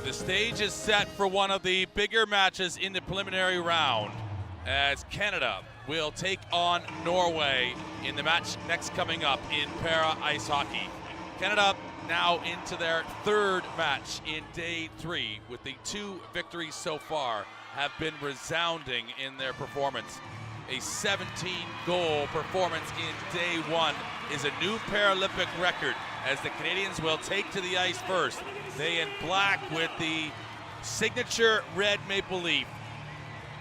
And the stage is set for one of the bigger matches in the preliminary round as Canada will take on Norway in the match next coming up in para ice hockey. Canada now into their third match in day 3, with the 2 victories so far have been resounding in their performance. A 17-goal performance in day 1 is a new Paralympic record, as the Canadians will take to the ice first. They in black with the signature red maple leaf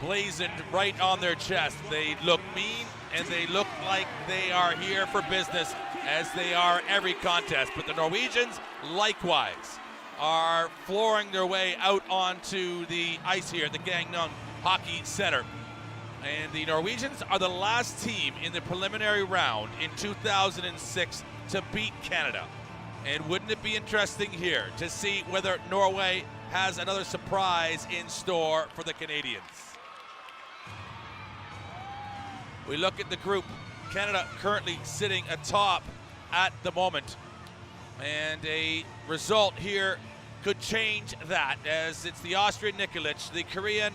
blazoned right on their chest. They look mean and they look like they are here for business, as they are every contest. But the Norwegians likewise are flooring their way out onto the ice here at the Gangneung Hockey Centre. And the Norwegians are the last team in the preliminary round in 2006 to beat Canada. And wouldn't it be interesting here to see whether Norway has another surprise in store for the Canadians? We look at the group. Canada currently sitting atop at the moment. And a result here could change that, as it's the Austrian Nikolic, the Korean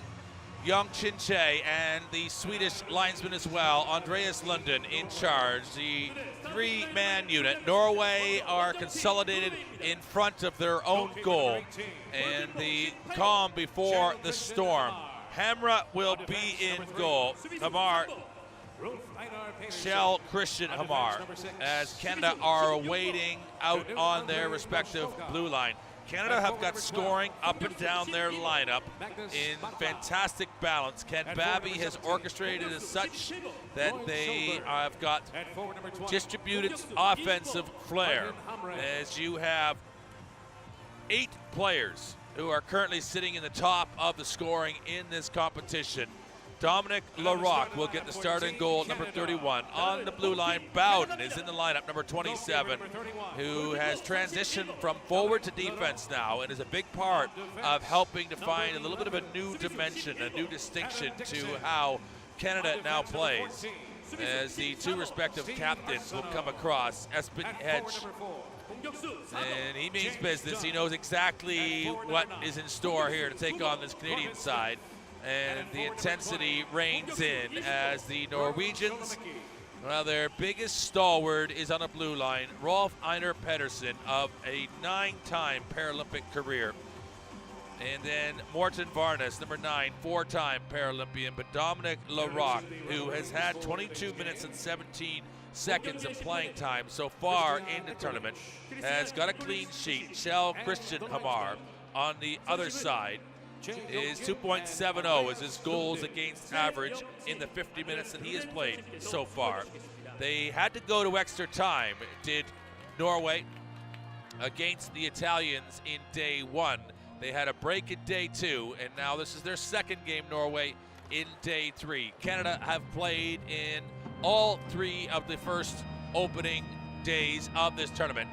PyeongChan, and the Swedish linesman as well, Andreas Lundin, in charge. The 3-man unit. Norway are consolidated in front of their own goal, and the calm before the storm. Hamra will be in goal. Hamar, Shell Christian Hamar, as Canada are waiting out on their respective blue line. Canada have got scoring up and down their lineup in fantastic balance. Ken Babby has orchestrated as such that they have got distributed offensive flair, as you have 8 players who are currently sitting in the top of the scoring in this competition. Dominic Larocque will get the starting goal at number 31. On the blue line, Bowden is in the lineup, number 27, who has transitioned from forward to defense now and is a big part of helping to find a little bit of a new dimension, a new distinction to how Canada now plays, as the 2 respective captains will come across. Espen Hedge, and he means business. He knows exactly what is in store here to take on this Canadian side. And the intensity reigns in as the Norwegians, well, their biggest stalwart is on a blue line, Rolf Einar Pedersen, of a 9-time Paralympic career. And then Morten Varnes, number 9, 4-time Paralympian. But Dominic Larocque, who has had 22 minutes and 17 seconds of playing time so far in the tournament, has got a clean sheet. Shell Christian Hamar on the other side is 2.70 as his goals against average in the 50 minutes that he has played so far. They had to go to extra time, did Norway, against the Italians in day 1. They had a break in day 2, and now this is their second game, Norway, in day 3. Canada have played in all 3 of the first opening days of this tournament,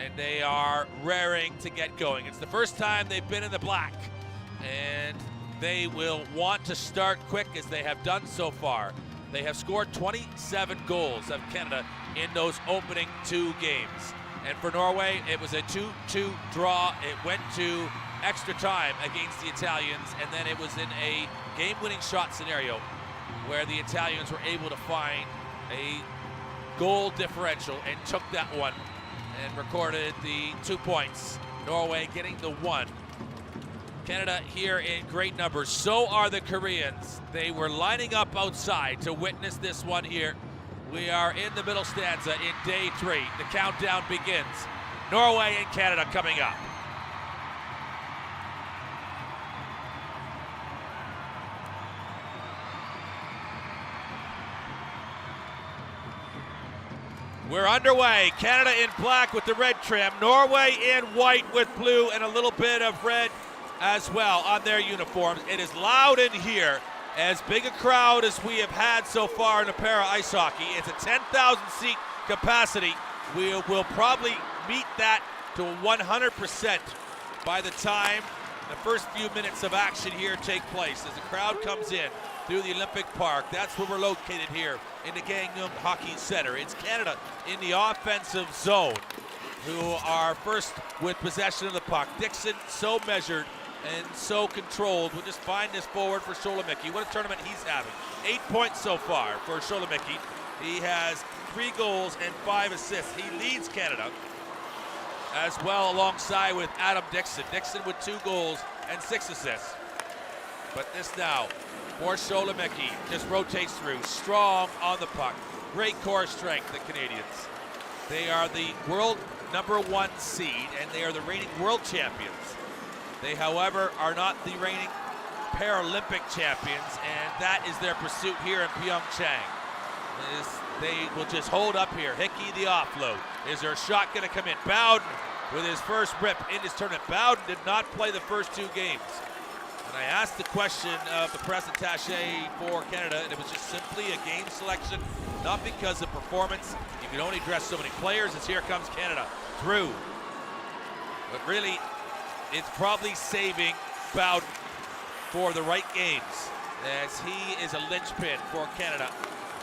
and they are raring to get going. It's the first time they've been in the black, and they will want to start quick, as they have done so far. They have scored 27 goals of Canada in those opening 2 games. And for Norway, it was a 2-2 draw. It went to extra time against the Italians, and then it was in a game-winning shot scenario where the Italians were able to find a goal differential and took that one and recorded the 2 points. Norway getting the 1. Canada here in great numbers. So are the Koreans. They were lining up outside to witness this one here. We are in the middle stanza in day 3. The countdown begins. Norway and Canada coming up. We're underway. Canada in black with the red trim. Norway in white with blue and a little bit of red as well on their uniforms. It is loud in here, as big a crowd as we have had so far in the para ice hockey. It's a 10,000 seat capacity. We will probably meet that to 100% by the time the first few minutes of action here take place, as the crowd comes in through the Olympic Park. That's where we're located here in the Gangneung Hockey Centre. It's Canada in the offensive zone. who are first with possession of the puck. Dixon, so measured and so controlled, will just find this forward for Solomiki. What a tournament he's having. 8 points so far for Solomiki. He has 3 goals and 5 assists. He leads Canada as well, alongside with Adam Dixon. Dixon with 2 goals and 6 assists. But this now for Solomiki, just rotates through, strong on the puck. Great core strength, the Canadians. They are the world #1 seed, and they are the reigning world champions. They, however, are not the reigning Paralympic champions, and that is their pursuit here in PyeongChan. They will just hold up here. Hickey, the offload. Is their shot going to come in? Bowden with his first rip in this tournament. Bowden did not play the first 2 games. And I asked the question of the press attaché for Canada, and it was just simply a game selection, not because of performance. You can only dress so many players, as here comes Canada through. But really, it's probably saving Bowden for the right games, as he is a linchpin for Canada.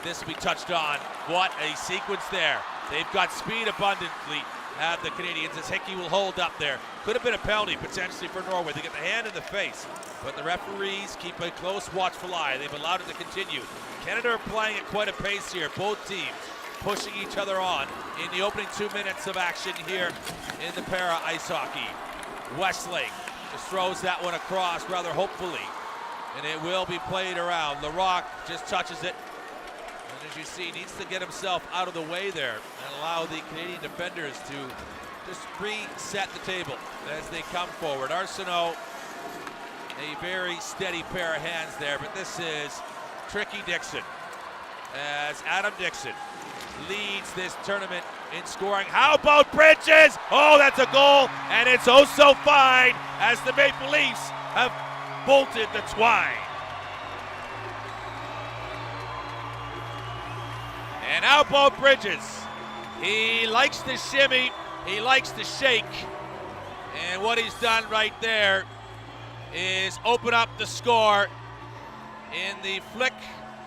This will be touched on. What a sequence there. They've got speed abundantly at the Canadians, as Hickey will hold up there. Could have been a penalty potentially for Norway. They get the hand in the face, but the referees keep a close watchful eye. They've allowed it to continue. Canada are playing at quite a pace here. Both teams pushing each other on in the opening 2 minutes of action here in the para ice hockey. Westlake just throws that one across rather hopefully, and it will be played around. LaRock just touches it, and as you see, needs to get himself out of the way there and allow the Canadian defenders to just reset the table as they come forward. Arsenault, a very steady pair of hands there, but this is tricky Dixon, as Adam Dixon leads this tournament in scoring. How about Bridges? Oh, that's a goal, and it's oh so fine as the Maple Leafs have bolted the twine. And how about Bridges? He likes to shimmy, he likes to shake, and what he's done right there is open up the score in the flick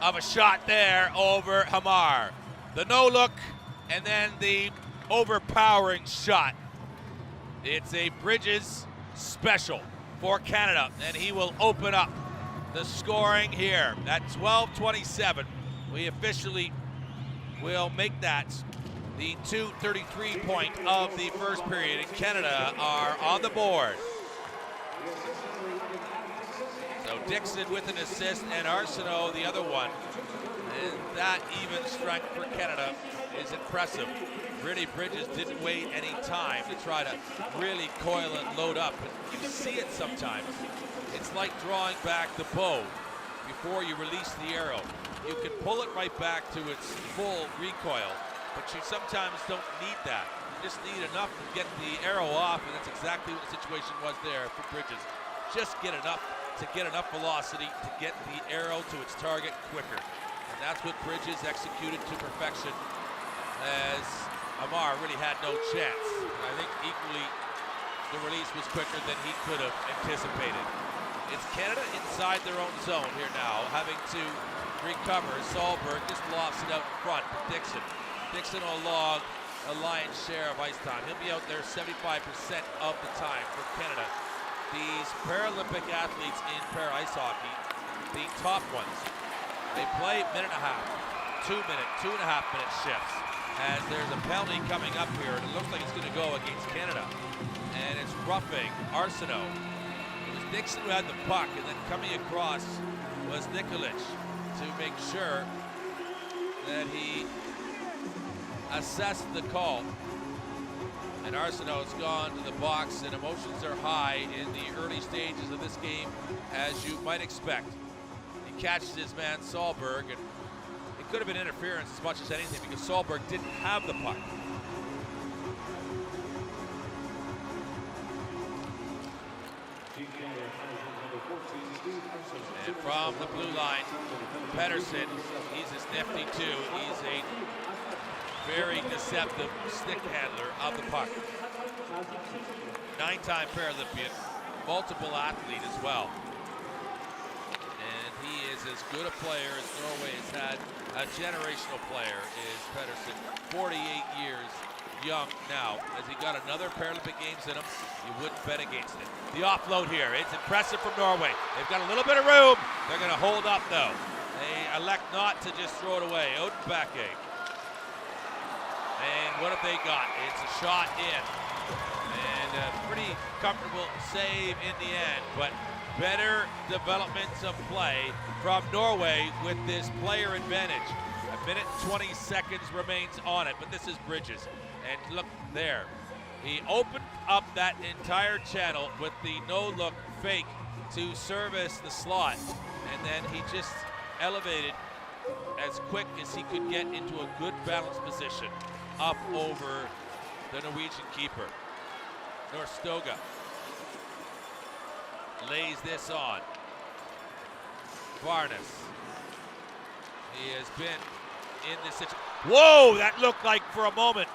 of a shot there over Hamar. The no-look, and then the overpowering shot. It's a Bridges special for Canada, and he will open up the scoring here at 12:27. We officially will make that the 2:33 point of the first period, and Canada are on the board. So Dixon with an assist, and Arsenault the other one. And that even strength for Canada is impressive. Really, Bridges didn't wait any time to try to really coil and load up. And you see it sometimes. It's like drawing back the bow before you release the arrow. You can pull it right back to its full recoil, but you sometimes don't need that. You just need enough to get the arrow off, and that's exactly what the situation was there for Bridges. Just get enough to get enough velocity to get the arrow to its target quicker. And that's what Bridges executed to perfection, as Amar really had no chance. I think equally the release was quicker than he could have anticipated. It's Canada inside their own zone here now, having to recover. Solberg just lofts it out in front for Dixon. Dixon will log a lion's share of ice time. He'll be out there 75% of the time for Canada. These Paralympic athletes in para ice hockey, the top ones, they play minute and a half, 2 minute, 2.5 minute shifts, as there's a penalty coming up here, and it looks like it's going to go against Canada. And it's roughing Arsenault. It was Dixon who had the puck, and then coming across was Nikolic to make sure that he assessed the call. And Arsenault's gone to the box, and emotions are high in the early stages of this game, as you might expect. He catches his man Solberg, and it could have been interference as much as anything because Solberg didn't have the puck. And from the blue line, Pedersen, he's as nifty too. He's a very deceptive stick handler of the puck. 9-time Paralympian, multiple athlete as well. And he is as good a player as Norway has had, a generational player, is Pedersen. 48 years young now. Has he got another Paralympic Games in him? You wouldn't bet against it. The offload here, it's impressive from Norway. They've got a little bit of room. They're going to hold up though. They elect not to just throw it away. Odenbacke. And what have they got? It's a shot in. And a pretty comfortable save in the end, but better developments of play from Norway with this player advantage. A minute and 20 seconds remains on it, but this is Bridges. And look there. He opened up that entire channel with the no-look fake to service the slot, and then he just elevated as quick as he could get into a good balanced position up over the Norwegian keeper. Norstoga lays this on. Varnes. He has been in this situation. Whoa, that looked like for a moment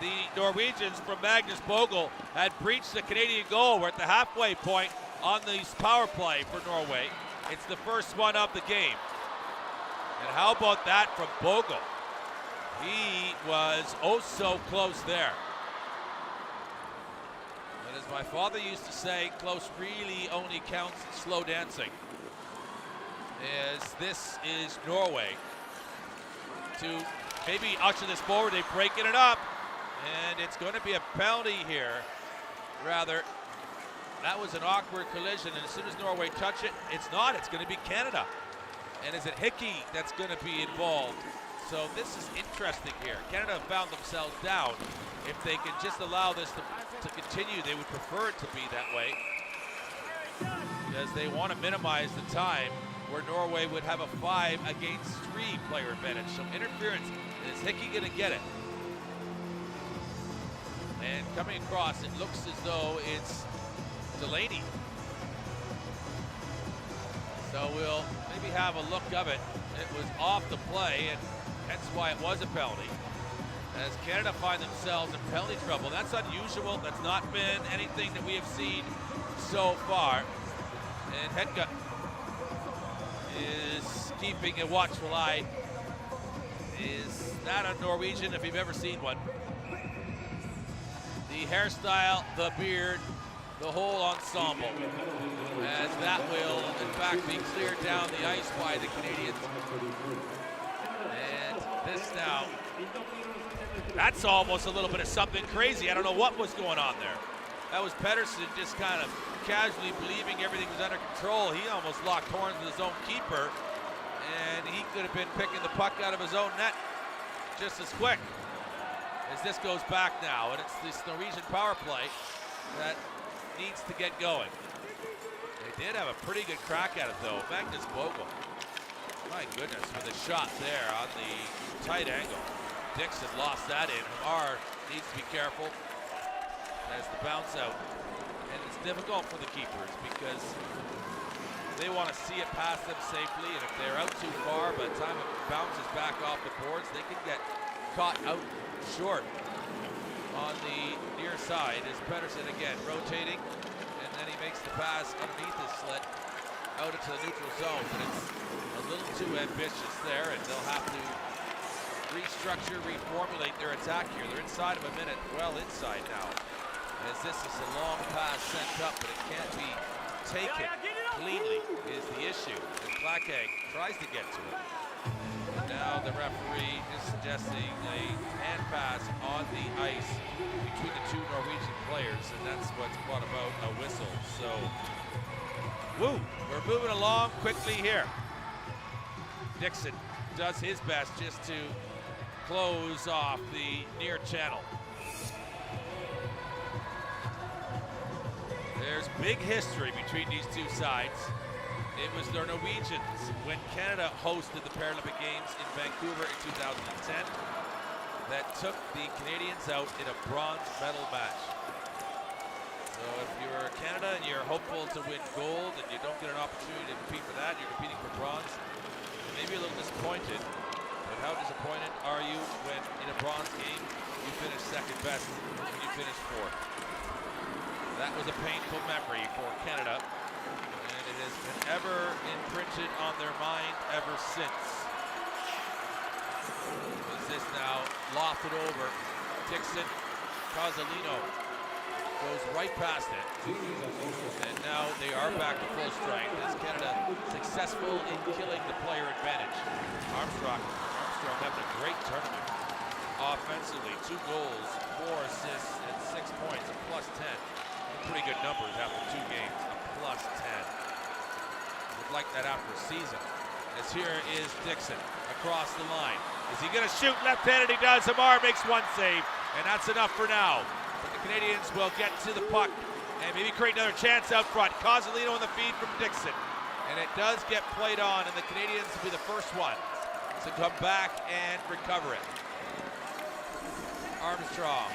the Norwegians from Magnus Bogle had breached the Canadian goal. We're at the halfway point on this power play for Norway. It's the first one of the game. And how about that from Bogle? He was oh so close there. But as my father used to say, close really only counts in slow dancing. As this is Norway to maybe usher this forward. They're breaking it up, and it's going to be a penalty here. Rather, that was an awkward collision, and as soon as Norway touch it, it's not. It's going to be Canada. And is it Hickey that's going to be involved? So this is interesting here. Canada have found themselves down. If they can just allow this to continue, they would prefer it to be that way, because they want to minimize the time where Norway would have a 5 against 3 player advantage. So interference, and is Hickey going to get it? And coming across, it looks as though it's Delaney. So we'll maybe have a look of it. It was off the play, and that's why it was a penalty. As Canada find themselves in penalty trouble. That's unusual. That's not been anything that we have seen so far. And Hedka is keeping a watchful eye. Is that a Norwegian if you've ever seen one? The hairstyle, the beard, the whole ensemble. As that will, in fact, be cleared down the ice by the Canadians. And this now, that's almost a little bit of something crazy. I don't know what was going on there. That was Pedersen just kind of casually believing everything was under control. He almost locked horns with his own keeper, and he could have been picking the puck out of his own net just as quick. As this goes back now, and it's this Norwegian power play that needs to get going. They did have a pretty good crack at it though. Magnus Bogle, my goodness, with a shot there on the tight angle. Dixon lost that in. Mar needs to be careful as the bounce out. And it's difficult for the keepers because they want to see it past them safely, and if they're out too far, by the time it bounces back off the boards, they can get caught out short. On the near side is Pedersen again rotating, and then he makes the pass underneath his sled out into the neutral zone, but it's a little too ambitious there, and they'll have to restructure, reformulate their attack here. They're inside of a minute, well inside now, as this is a long pass sent up, but it can't be taken cleanly is the issue. And Klakeg tries to get to it. And now the referee is suggesting a hand pass on the ice between the two Norwegian players, and that's what's brought about a whistle. So, woo, we're moving along quickly here. Dixon does his best just to close off the near channel. There's big history between these two sides. It was the Norwegians when Canada hosted the Paralympic Games in Vancouver in 2010 that took the Canadians out in a bronze medal match. So if you're Canada and you're hopeful to win gold and you don't get an opportunity to compete for that, you're competing for bronze, maybe a little disappointed. But how disappointed are you when in a bronze game you finish second best and you finish fourth? That was a painful memory for Canada, and it has been ever imprinted on their mind ever since. Is this now lofted over? Dixon, Cozzolino goes right past it. And now they are back to full strength as Canada successful in killing the player advantage. Armstrong having a great tournament. Offensively, 2 goals, 4 assists, and 6 points, a +10. Pretty good numbers after 2 games, a +10. Would like that after a season. As here is Dixon across the line. Is he going to shoot left-handed? He does. Hamar makes 1 save, and that's enough for now. But the Canadians will get to the puck and maybe create another chance out front. Cozzolino in the feed from Dixon, and it does get played on, and the Canadians will be the first one to come back and recover it. Armstrong,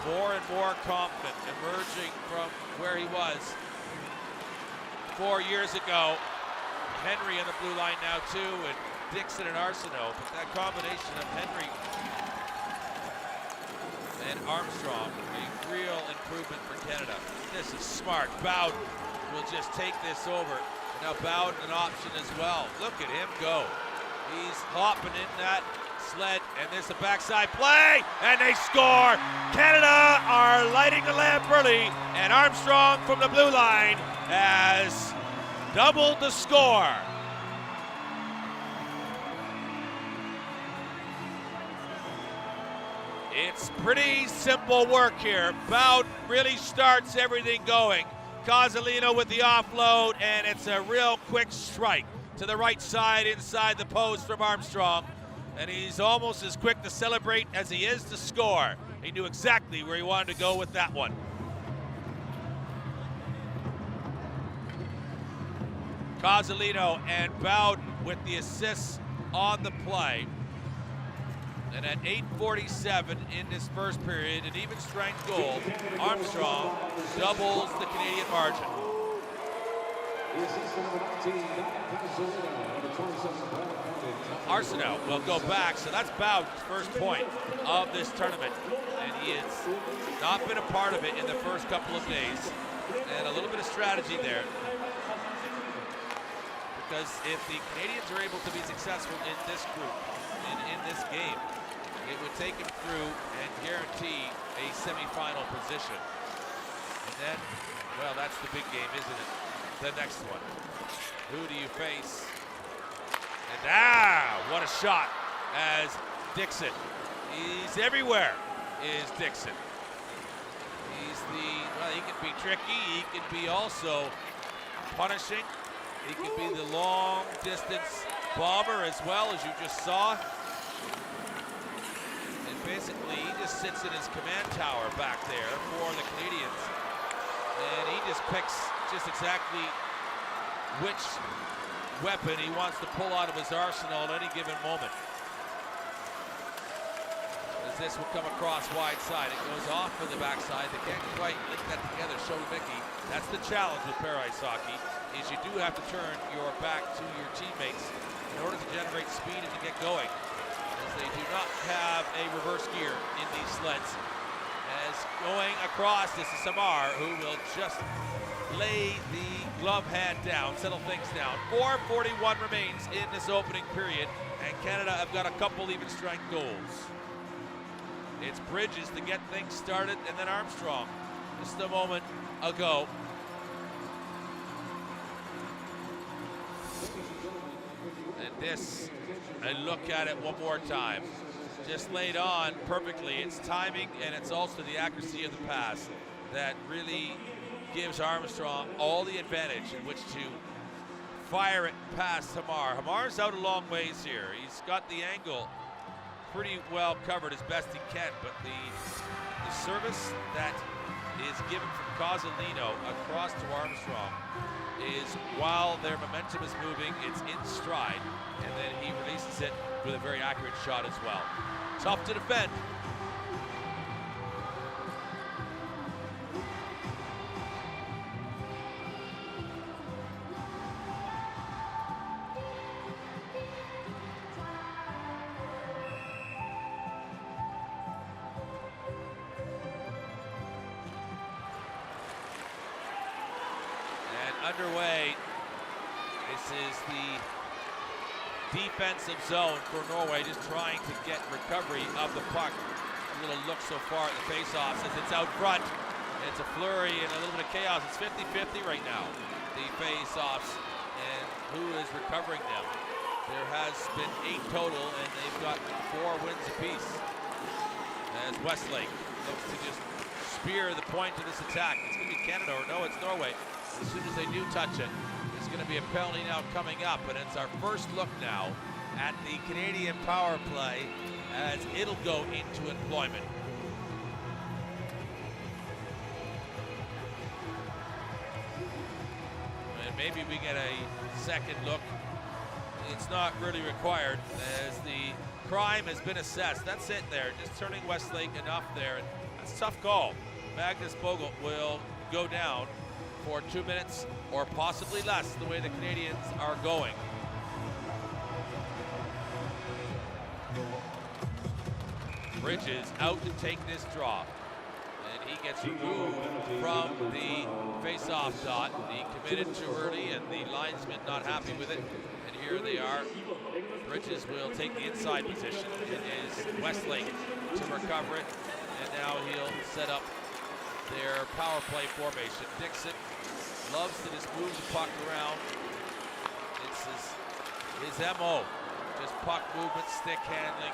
more and more confident, emerging from where he was 4 years ago. Henry on the blue line now too, and Dixon and Arsenault. But that combination of Henry and Armstrong, a real improvement for Canada. This is smart. Bowden will just take this over. And now Bowden an option as well. Look at him go. He's hopping in that sled, and there's the backside play, and they score. Canada are lighting the lamp early, and Armstrong from the blue line has doubled the score. It's pretty simple work here. Bowden really starts everything going. Cozzolino with the offload, and it's a real quick strike to the right side inside the post from Armstrong. And he's almost as quick to celebrate as he is to score. He knew exactly where he wanted to go with that one. Cozzolino and Bowden with the assists on the play. And at 8:47 in this first period, an even strength goal, Armstrong doubles the Canadian margin. Arsenault will go back, so that's Bowden's first point of this tournament, and he has not been a part of it in the first couple of days, and a little bit of strategy there, because if the Canadians are able to be successful in this group and in this game, it would take him through and guarantee a semifinal position. And then, well, that's the big game, isn't it? The next one. Who do you face? And what a shot as Dixon. He's everywhere, is Dixon. He can be tricky, he can be also punishing. He can be the long distance bomber as well, as you just saw. And basically, he just sits in his command tower back there for the Canadians. And he just picks just exactly which weapon he wants to pull out of his arsenal at any given moment. As this will come across wide side, it goes off for the backside. They can't quite link that together. Show Mickey. That's the challenge with Paralympic hockey, is you do have to turn your back to your teammates in order to generate speed and to get going, as they do not have a reverse gear in these sleds. As going across, this is Samar, who will just lay the glove hand down, settle things down. 4:41 remains in this opening period, and Canada have got a couple even strength goals. It's Bridges to get things started, and then Armstrong just a moment ago. And this, I look at it one more time. Just laid on perfectly. It's timing, and it's also the accuracy of the pass that really gives Armstrong all the advantage in which to fire it past Hamar. Hamar's out a long ways here. He's got the angle pretty well covered as best he can, but the service that is given from Cozzolino across to Armstrong is, while their momentum is moving, it's in stride, and then he releases it with a very accurate shot as well. Tough to defend. underway. This is the defensive zone for Norway, just trying to get recovery of the puck. A little look so far at the face-offs as it's out front. It's a flurry and a little bit of chaos. It's 50-50 right now, the face-offs, and who is recovering them. There has been 8 total, and they've got 4 wins apiece. As Westlake looks to just spear the point to this attack. It's going to be Canada, or no, it's Norway. As soon as they do touch it, there's going to be a penalty now coming up, and it's our first look now at the Canadian power play as it'll go into employment. And maybe we get a second look. It's not really required as the crime has been assessed. That's it there, just turning Westlake enough there. And that's a tough call. Magnus Bogle will go down for 2 minutes or possibly less, the way the Canadians are going. Bridges out to take this draw. And he gets removed from the face-off dot. He committed too early and the linesman not happy with it. And here they are. Bridges will take the inside position. It is Westlake to recover it. And now he'll set up their power play formation. Dixon loves to just move the puck around. It's his MO. Just puck movement, stick handling,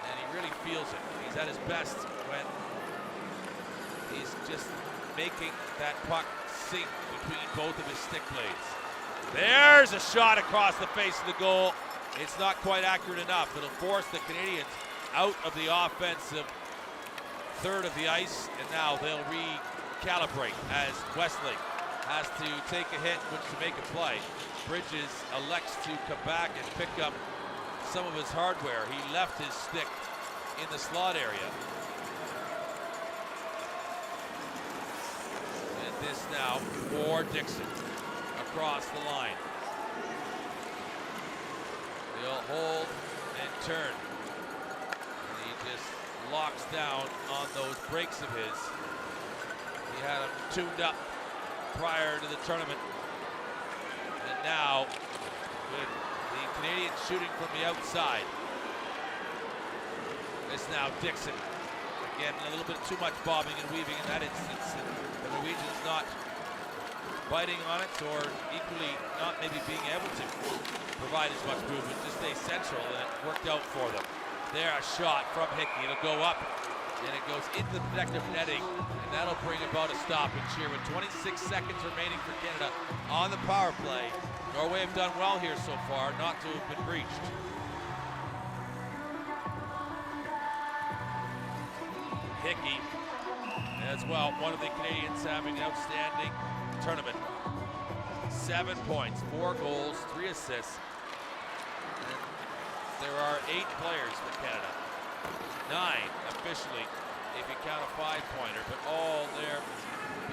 and he really feels it. He's at his best when he's just making that puck sink between both of his stick blades. There's a shot across the face of the goal. It's not quite accurate enough. It'll force the Canadians out of the offensive third of the ice, and now they'll recalibrate as Westlake has to take a hit which to make a play. Bridges elects to come back and pick up some of his hardware. He left his stick in the slot area. And this now for Dixon across the line. He'll hold and turn. And he just locks down on those breaks of his. He had them tuned up prior to the tournament. And now, with the Canadians shooting from the outside, it's now Dixon. Again, a little bit too much bobbing and weaving in that instance. And the Norwegians not biting on it, or equally not maybe being able to provide as much movement, just stay central, and it worked out for them. There, a shot from Hickey. It'll go up, and it goes into the protective netting, and that'll bring about a stoppage here with 26 seconds remaining for Canada on the power play. Norway have done well here so far, not to have been breached. Hickey, as well, one of the Canadians having an outstanding tournament. 7 points, 4 goals, 3 assists. And there are 8 players for Canada. 9 officially, if you count a 5-pointer, but all there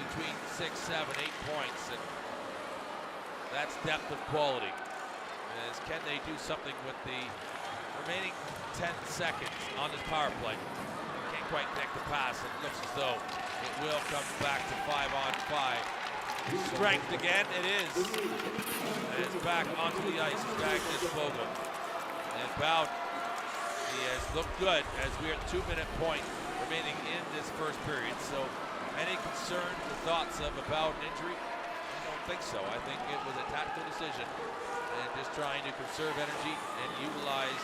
between 6, 7, 8 points. And that's depth of quality. As can they do something with the remaining 10 seconds on this power play? Can't quite connect the pass. It looks as though it will come back to 5-on-5. Strength again, it is. And it's back onto the ice. It's back to Bogle. And Bowden, he has looked good as we're at 2-minute point remaining in this first period. So any concerns or thoughts of a Bowden injury? I don't think so. I think it was a tactical decision and just trying to conserve energy and utilize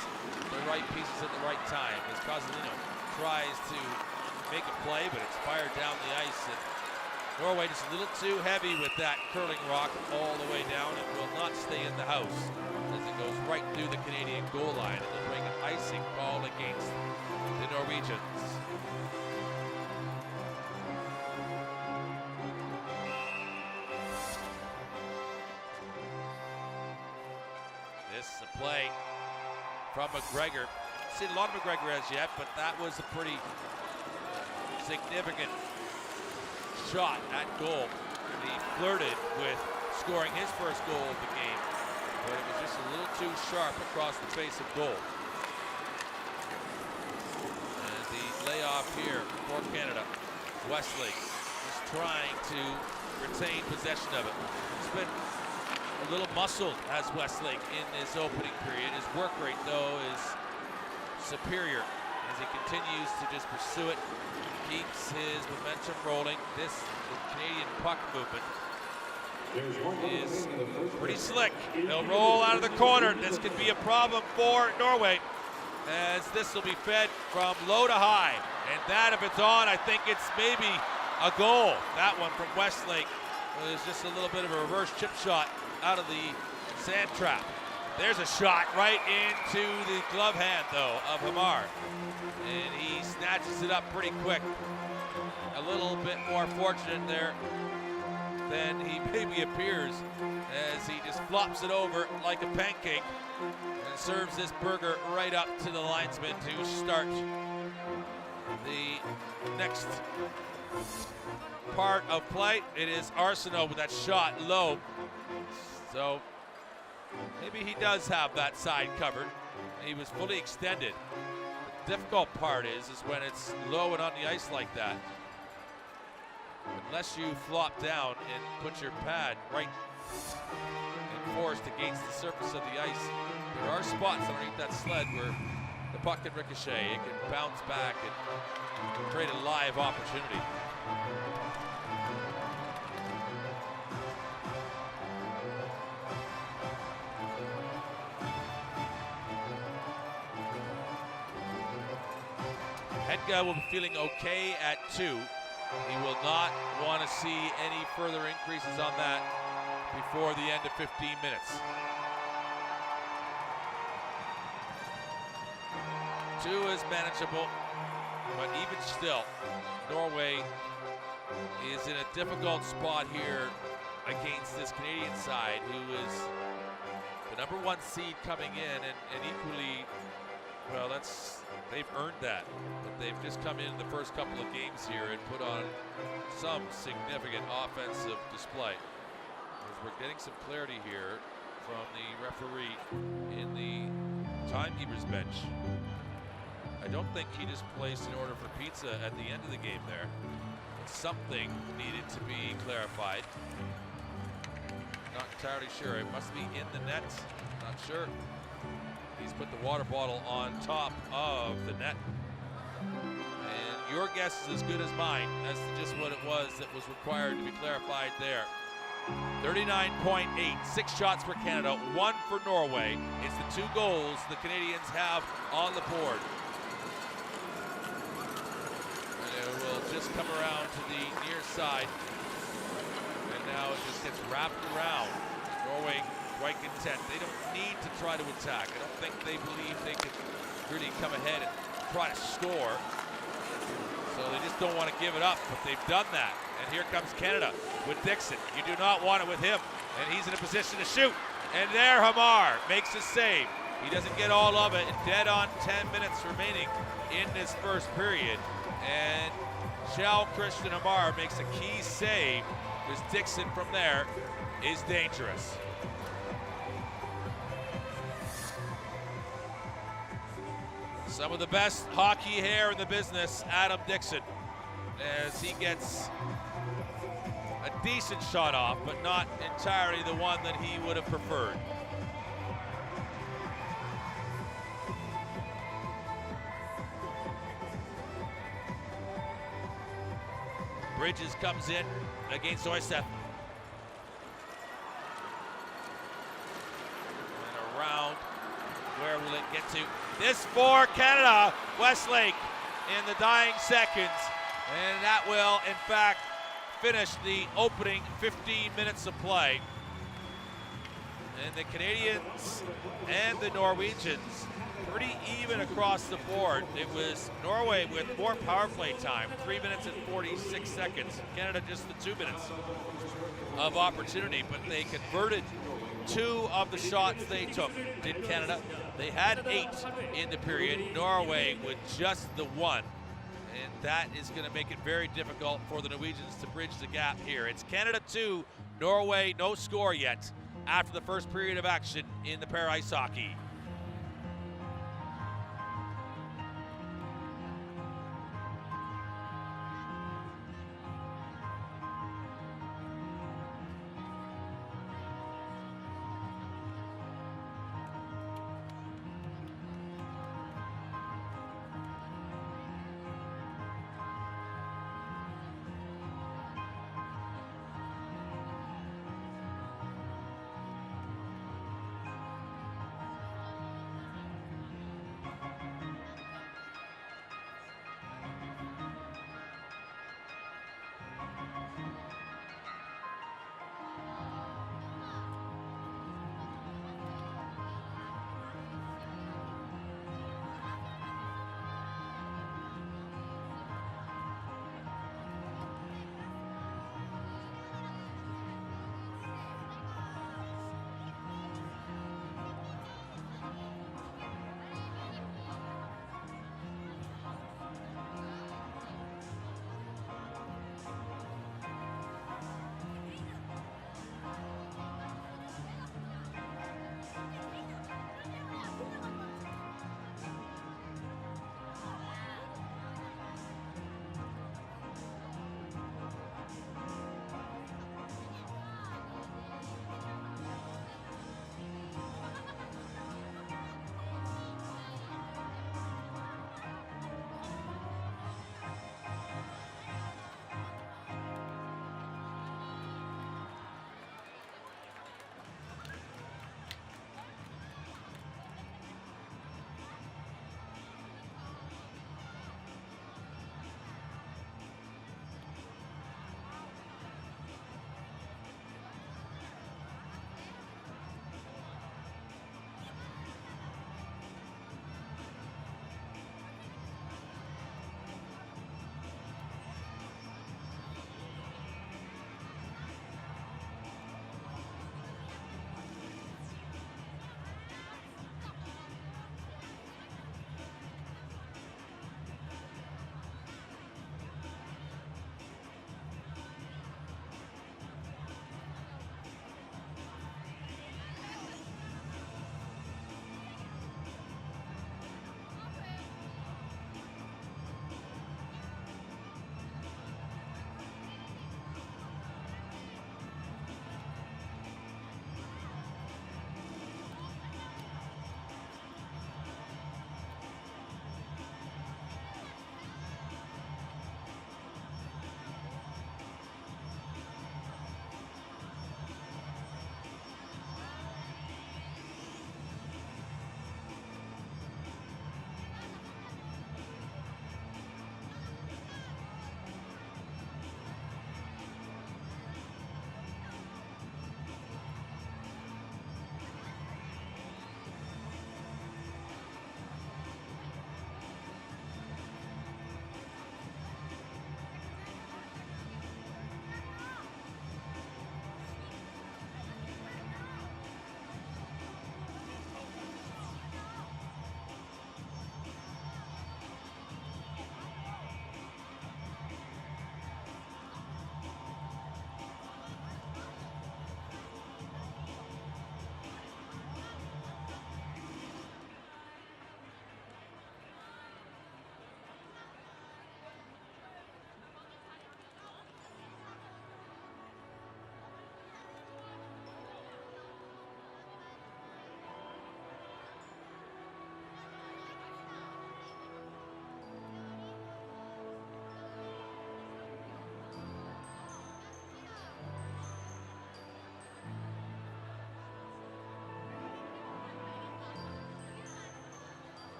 the right pieces at the right time as Cozzolino tries to make a play, but it's fired down the ice. And Norway just a little too heavy with that curling rock all the way down. It will not stay in the house as it goes right through the Canadian goal line. And they'll bring an icing call against the Norwegians. This is a play from McGregor. Seen a lot of McGregor as yet, but that was a pretty significant shot at goal. He flirted with scoring his first goal of the game, but it was just a little too sharp across the face of goal. And the layoff here for Canada. Westlake just trying to retain possession of it. He's been a little muscled as Westlake in this opening period. His work rate, though, is superior as he continues to just pursue it, keeps his momentum rolling. This Canadian puck movement is pretty slick. He'll roll out of the corner. This could be a problem for Norway, as this will be fed from low to high. And that, if it's on, I think it's maybe a goal. That one from Westlake was just a little bit of a reverse chip shot out of the sand trap. There's a shot right into the glove hand, though, of Hamar. And he snatches it up pretty quick. A little bit more fortunate there than he maybe appears, as he just flops it over like a pancake and serves this burger right up to the linesman to start the next part of play. It is Arsenault with that shot low. So maybe he does have that side covered. He was fully extended. The difficult part is when it's low and on the ice like that, unless you flop down and put your pad right and forced against the surface of the ice, there are spots underneath that sled where the puck can ricochet, it can bounce back and create a live opportunity. Hedga will be feeling okay at 2. He will not want to see any further increases on that before the end of 15 minutes. 2 is manageable, but even still, Norway is in a difficult spot here against this Canadian side, who is the #1 seed coming in, and equally, well, they've earned that. But they've just come in the first couple of games here and put on some significant offensive display. As we're getting some clarity here from the referee in the timekeeper's bench. I don't think he just placed an order for pizza at the end of the game there. But something needed to be clarified. Not entirely sure. It must be in the net. Not sure. He's put the water bottle on top of the net. And your guess is as good as mine as to just what it was that was required to be clarified there. 39.8, 6 shots for Canada, 1 for Norway. It's the 2 goals the Canadians have on the board. And it will just come around to the near side. And now it just gets wrapped around. Norway quite content. They don't need to try to attack. I don't think they believe they can really come ahead and try to score. So they just don't want to give it up, but they've done that. And here comes Canada with Dixon. You do not want it with him. And he's in a position to shoot. And there Hamar makes a save. He doesn't get all of it. Dead on 10 minutes remaining in this first period. And Shell Christian Hamar makes a key save, because Dixon from there is dangerous. Some of the best hockey hair in the business, Adam Dixon, as he gets a decent shot off, but not entirely the one that he would have preferred. Bridges comes in against Oyseth. And around, where will it get to? This for Canada, Westlake in the dying seconds. And that will, in fact, finish the opening 15 minutes of play. And the Canadians and the Norwegians pretty even across the board. It was Norway with more power play time, 3 minutes and 46 seconds. Canada just the 2 minutes of opportunity, but they converted 2 of the shots they took, did Canada. They had 8 in the period, Norway with just the 1. And that is going to make it very difficult for the Norwegians to bridge the gap here. It's Canada 2, Norway no score yet after the first period of action in the pair ice hockey.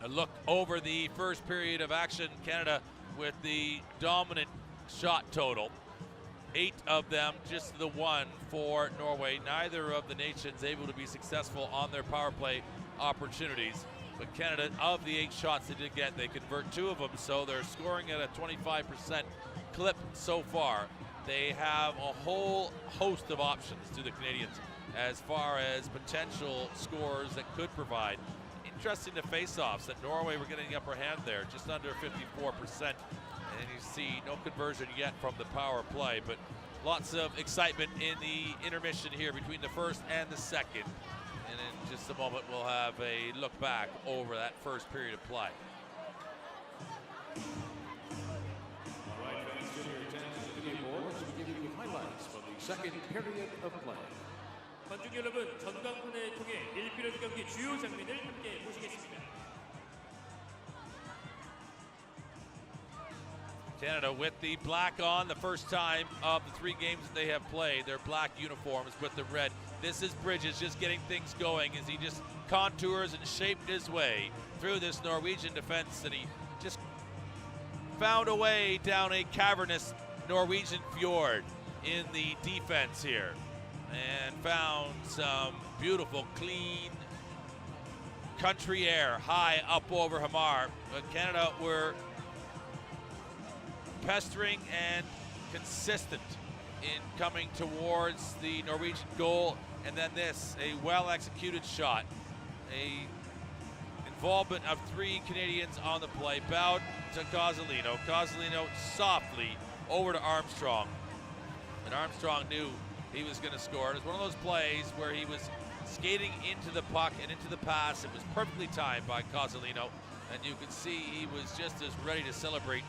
A look over the first period of action. Canada with the dominant shot total. 8 of them, just the 1 for Norway. Neither of the nations able to be successful on their power play opportunities. But Canada, of the 8 shots they did get, they convert 2 of them, so they're scoring at a 25% clip so far. They have a whole host of options to the Canadians as far as potential scores that could provide. Interesting, the face-offs that Norway were getting the upper hand there, just under 54%. And you see no conversion yet from the power play, but lots of excitement in the intermission here between the first and the second. And in just a moment, we'll have a look back over that first period of play. All right, fans, turn your attention to the video board as we give you highlights from the second period of play. 관중 여러분, 전광판을 통해 1피리어드 경기 주요 장면을 함께 보시겠습니다. Canada with the black on the first time of the 3 games that they have played. Their black uniforms with the red. This is Bridges just getting things going as he just contours and shaped his way through this Norwegian defense, and he just found a way down a cavernous Norwegian fjord in the defense here and found some beautiful, clean country air high up over Hamar. But Canada were pestering and consistent in coming towards the Norwegian goal, and then this, a well-executed shot, a involvement of 3 Canadians on the play, bowed to Kozolino. Kozolino softly over to Armstrong, and Armstrong knew he was going to score. It was one of those plays where he was skating into the puck and into the pass. It was perfectly timed by Kozolino, and you can see he was just as ready to celebrate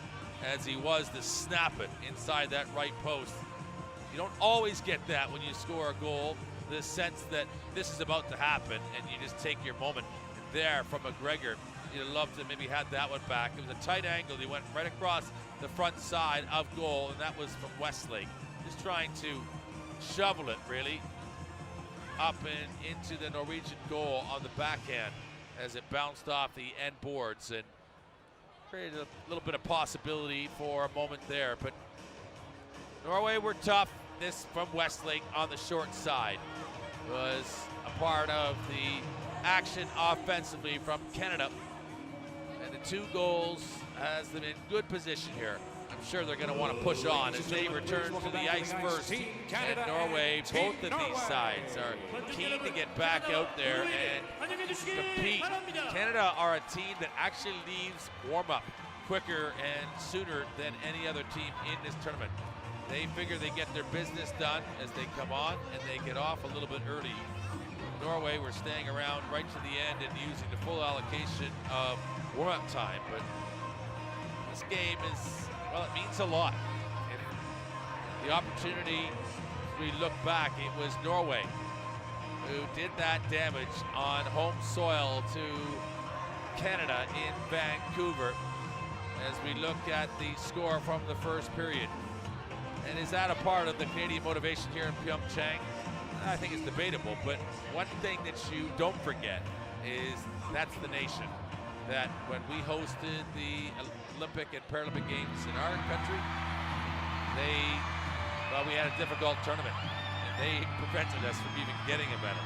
as he was to snap it inside that right post. You don't always get that when you score a goal, the sense that this is about to happen, and you just take your moment. There from McGregor, you'd love to maybe had that one back. It was a tight angle. He went right across the front side of goal, and that was from Westlake. Just trying to shovel it, really, up and into the Norwegian goal on the backhand as it bounced off the end boards and created a little bit of possibility for a moment there. But Norway were tough. This from Westlake on the short side was a part of the action offensively from Canada. And the 2 goals has them in good position here. I'm sure they're going to want to push on as they return to the ice first. And Norway, both of these sides are keen to get back out there and compete. Canada are a team that actually leaves warm-up quicker and sooner than any other team in this tournament. They figure they get their business done as they come on, and they get off a little bit early. Norway were staying around right to the end and using the full allocation of warm-up time. But this game is, well, it means a lot. And the opportunity, we look back, it was Norway who did that damage on home soil to Canada in Vancouver as we look at the score from the first period. And is that a part of the Canadian motivation here in PyeongChan? I think it's debatable, but one thing that you don't forget is that's the nation. That when we hosted the Olympic and Paralympic Games in our country, we had a difficult tournament, and they prevented us from even getting a medal.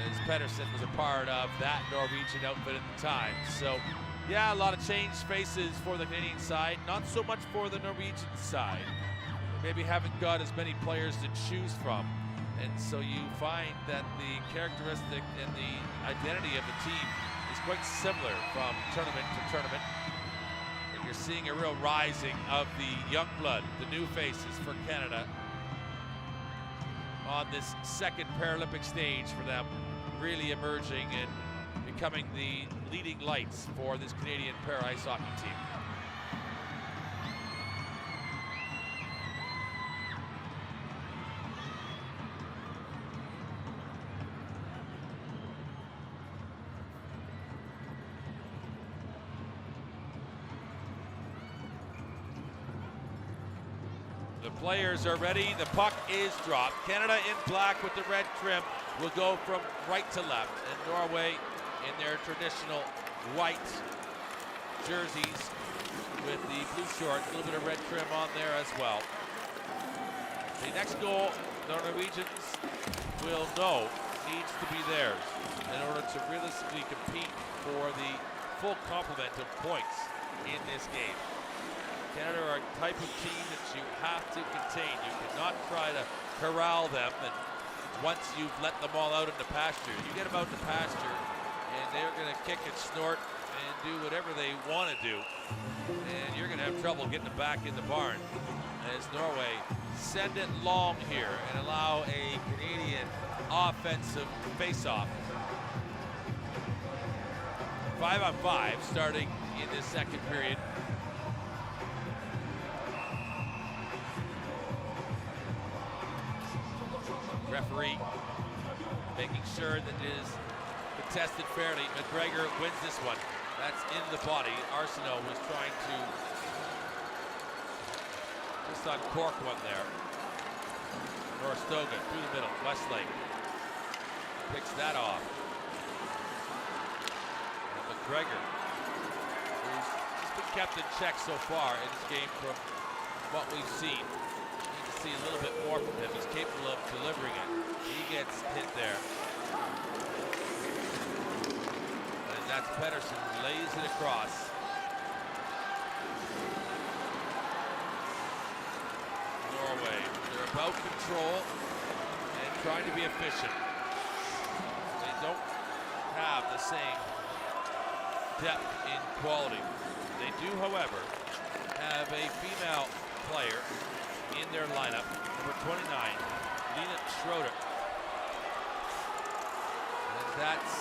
As Pedersen was a part of that Norwegian outfit at the time. So, yeah, a lot of changed faces for the Canadian side, not so much for the Norwegian side. Maybe haven't got as many players to choose from. And so you find that the characteristic and the identity of the team is quite similar from tournament to tournament. And you're seeing a real rising of the young blood, the new faces for Canada on this second Paralympic stage for them, really emerging and becoming the leading lights for this Canadian para-ice hockey team. The players are ready. The puck is dropped. Canada in black with the red trim will go from right to left. And Norway in their traditional white jerseys with the blue shorts, a little bit of red trim on there as well. The next goal, the Norwegians will know needs to be theirs in order to realistically compete for the full complement of points in this game. Canada are a type of team that you have to contain. You cannot try to corral them, and once you've let them all out in the pasture, you get them out in the pasture and they're going to kick and snort and do whatever they want to do, and you're going to have trouble getting them back in the barn as Norway send it long here and allow a Canadian offensive face-off. 5-on-5 starting in this second period. Referee making sure that it is contested fairly. McGregor wins this one. That's in the body. Arsenault was trying to just uncork one there. Norstoga through the middle. Westlake picks that off. And McGregor, who's just been kept in check so far in this game from what we've seen. Need to see a little bit more from him. He's capable of delivering it. He gets hit there. And that's Pedersen, lays it across. Norway, they're about control and trying to be efficient. They don't have the same depth in quality. They do, however, have a female player in their lineup, number 29, Lena Schroeder. And that's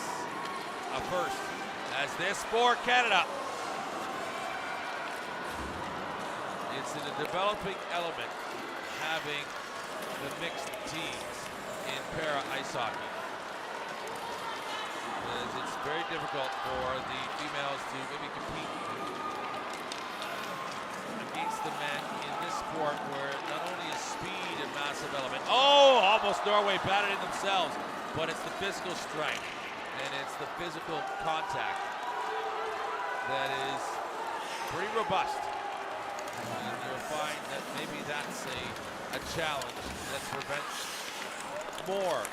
a first, as this for Canada. It's in a developing element having the mixed teams in para ice hockey. As it's very difficult for the females to maybe compete against the men in this sport where not only is speed a massive element. Oh, almost Norway batted in themselves, but it's the physical strength and it's the physical contact that is pretty robust. And you'll find that maybe that's a challenge that prevents more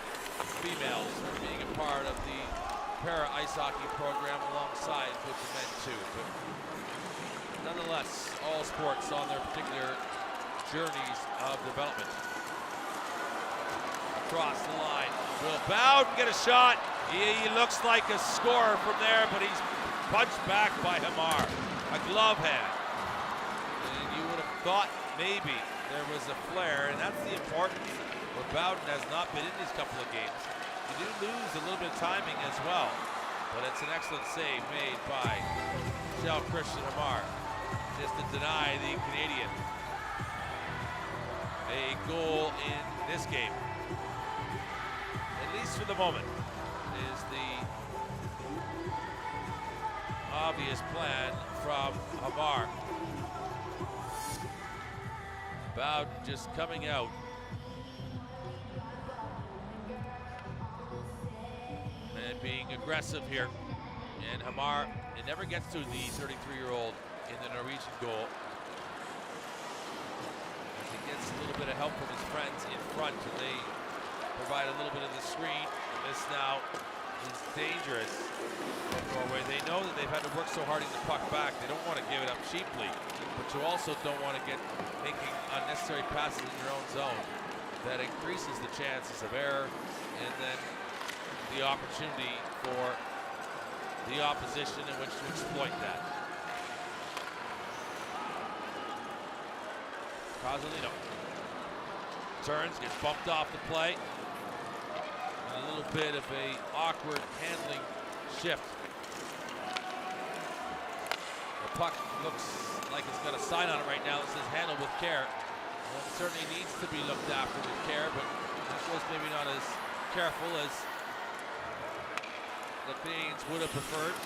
females from being a part of the para ice hockey program alongside with the men too. But nonetheless, all sports on their particular journeys of development. Across the line, will Bowden get a shot? He looks like a scorer from there, but he's punched back by Hamar. A glove hand. And you would have thought maybe there was a flare, and that's the importance. Where Bowden has not been in these couple of games. You do lose a little bit of timing as well, but it's an excellent save made by Michelle Christian Hamar, just to deny the Canadian a goal in this game. At least for the moment, is the obvious plan from Hamar. Bowden just coming out. And being aggressive here. And Hamar, it never gets to the 33-year-old in the Norwegian goal. As he gets a little bit of help from his friends in front, and they provide a little bit of the screen. This now is dangerous from Norway. They know that they've had to work so hard to get the puck back. They don't want to give it up cheaply, but you also don't want to get making unnecessary passes in your own zone. That increases the chances of error, and then the opportunity for the opposition in which to exploit that. Casalino turns, gets bumped off the play. And a little bit of a awkward handling shift. The puck looks like it's got a sign on it right now that says handle with care. Well, it certainly needs to be looked after with care, but I suppose maybe not as careful as the Canadians would have preferred.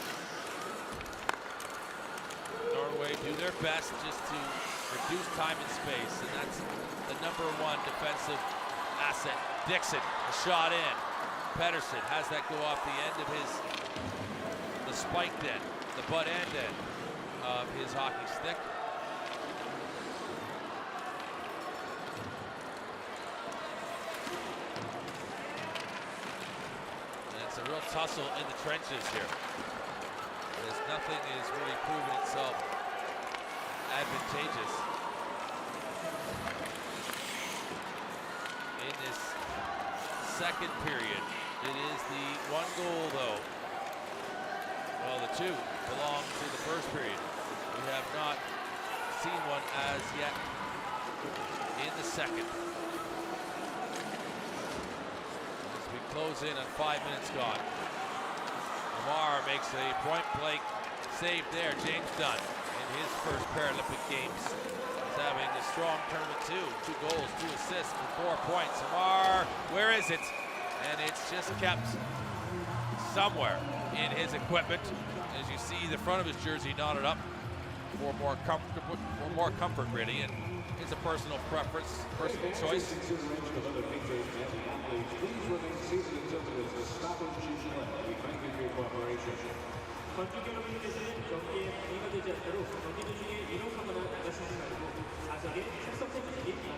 Norway do their best just to reduce time and space, and that's the #1 defensive asset. Dixon, a shot in. Pedersen has that go off the end of the the spiked end, the butt end of his hockey stick. And it's a real tussle in the trenches here, as nothing is really proven itself advantageous in this second period. It is the one goal, though. Well, the two belong to the first period. We have not seen one as yet in the second. As we close in on 5 minutes gone. Amar makes a point-blank save there. James Dunn in his first Paralympic Games. He's having a strong tournament too. 2 goals, 2 assists for 4 points. Amar, where is it? And it's just kept somewhere in his equipment. As you see, the front of his jersey knotted up for more comfort, really, and it's a personal preference, personal choice.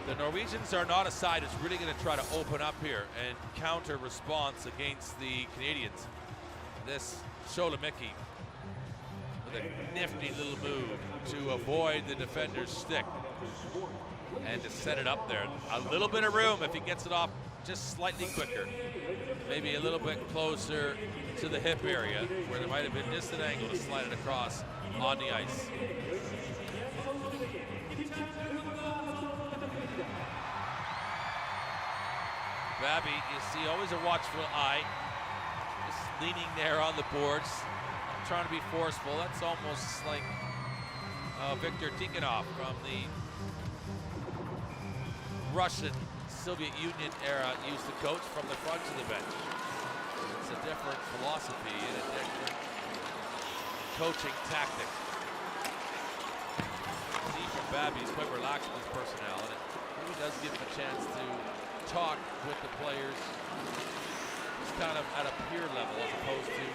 The Norwegians are not a side that's really going to try to open up here and counter response against the Canadians. This Sholomicki with a nifty little move to avoid the defender's stick and to set it up there. A little bit of room if he gets it off just slightly quicker. Maybe a little bit closer to the hip area where there might have been just an angle to slide it across on the ice. Babby, you see, always a watchful eye. Just leaning there on the boards, trying to be forceful. That's almost like Viktor Tikhonov from the Russian Soviet Union era used to coach from the front to the bench. It's a different philosophy and a different coaching tactic. See from Babby, he's quite relaxed with his personnel, and it really does give him a chance to talk with the players just kind of at a peer level as opposed to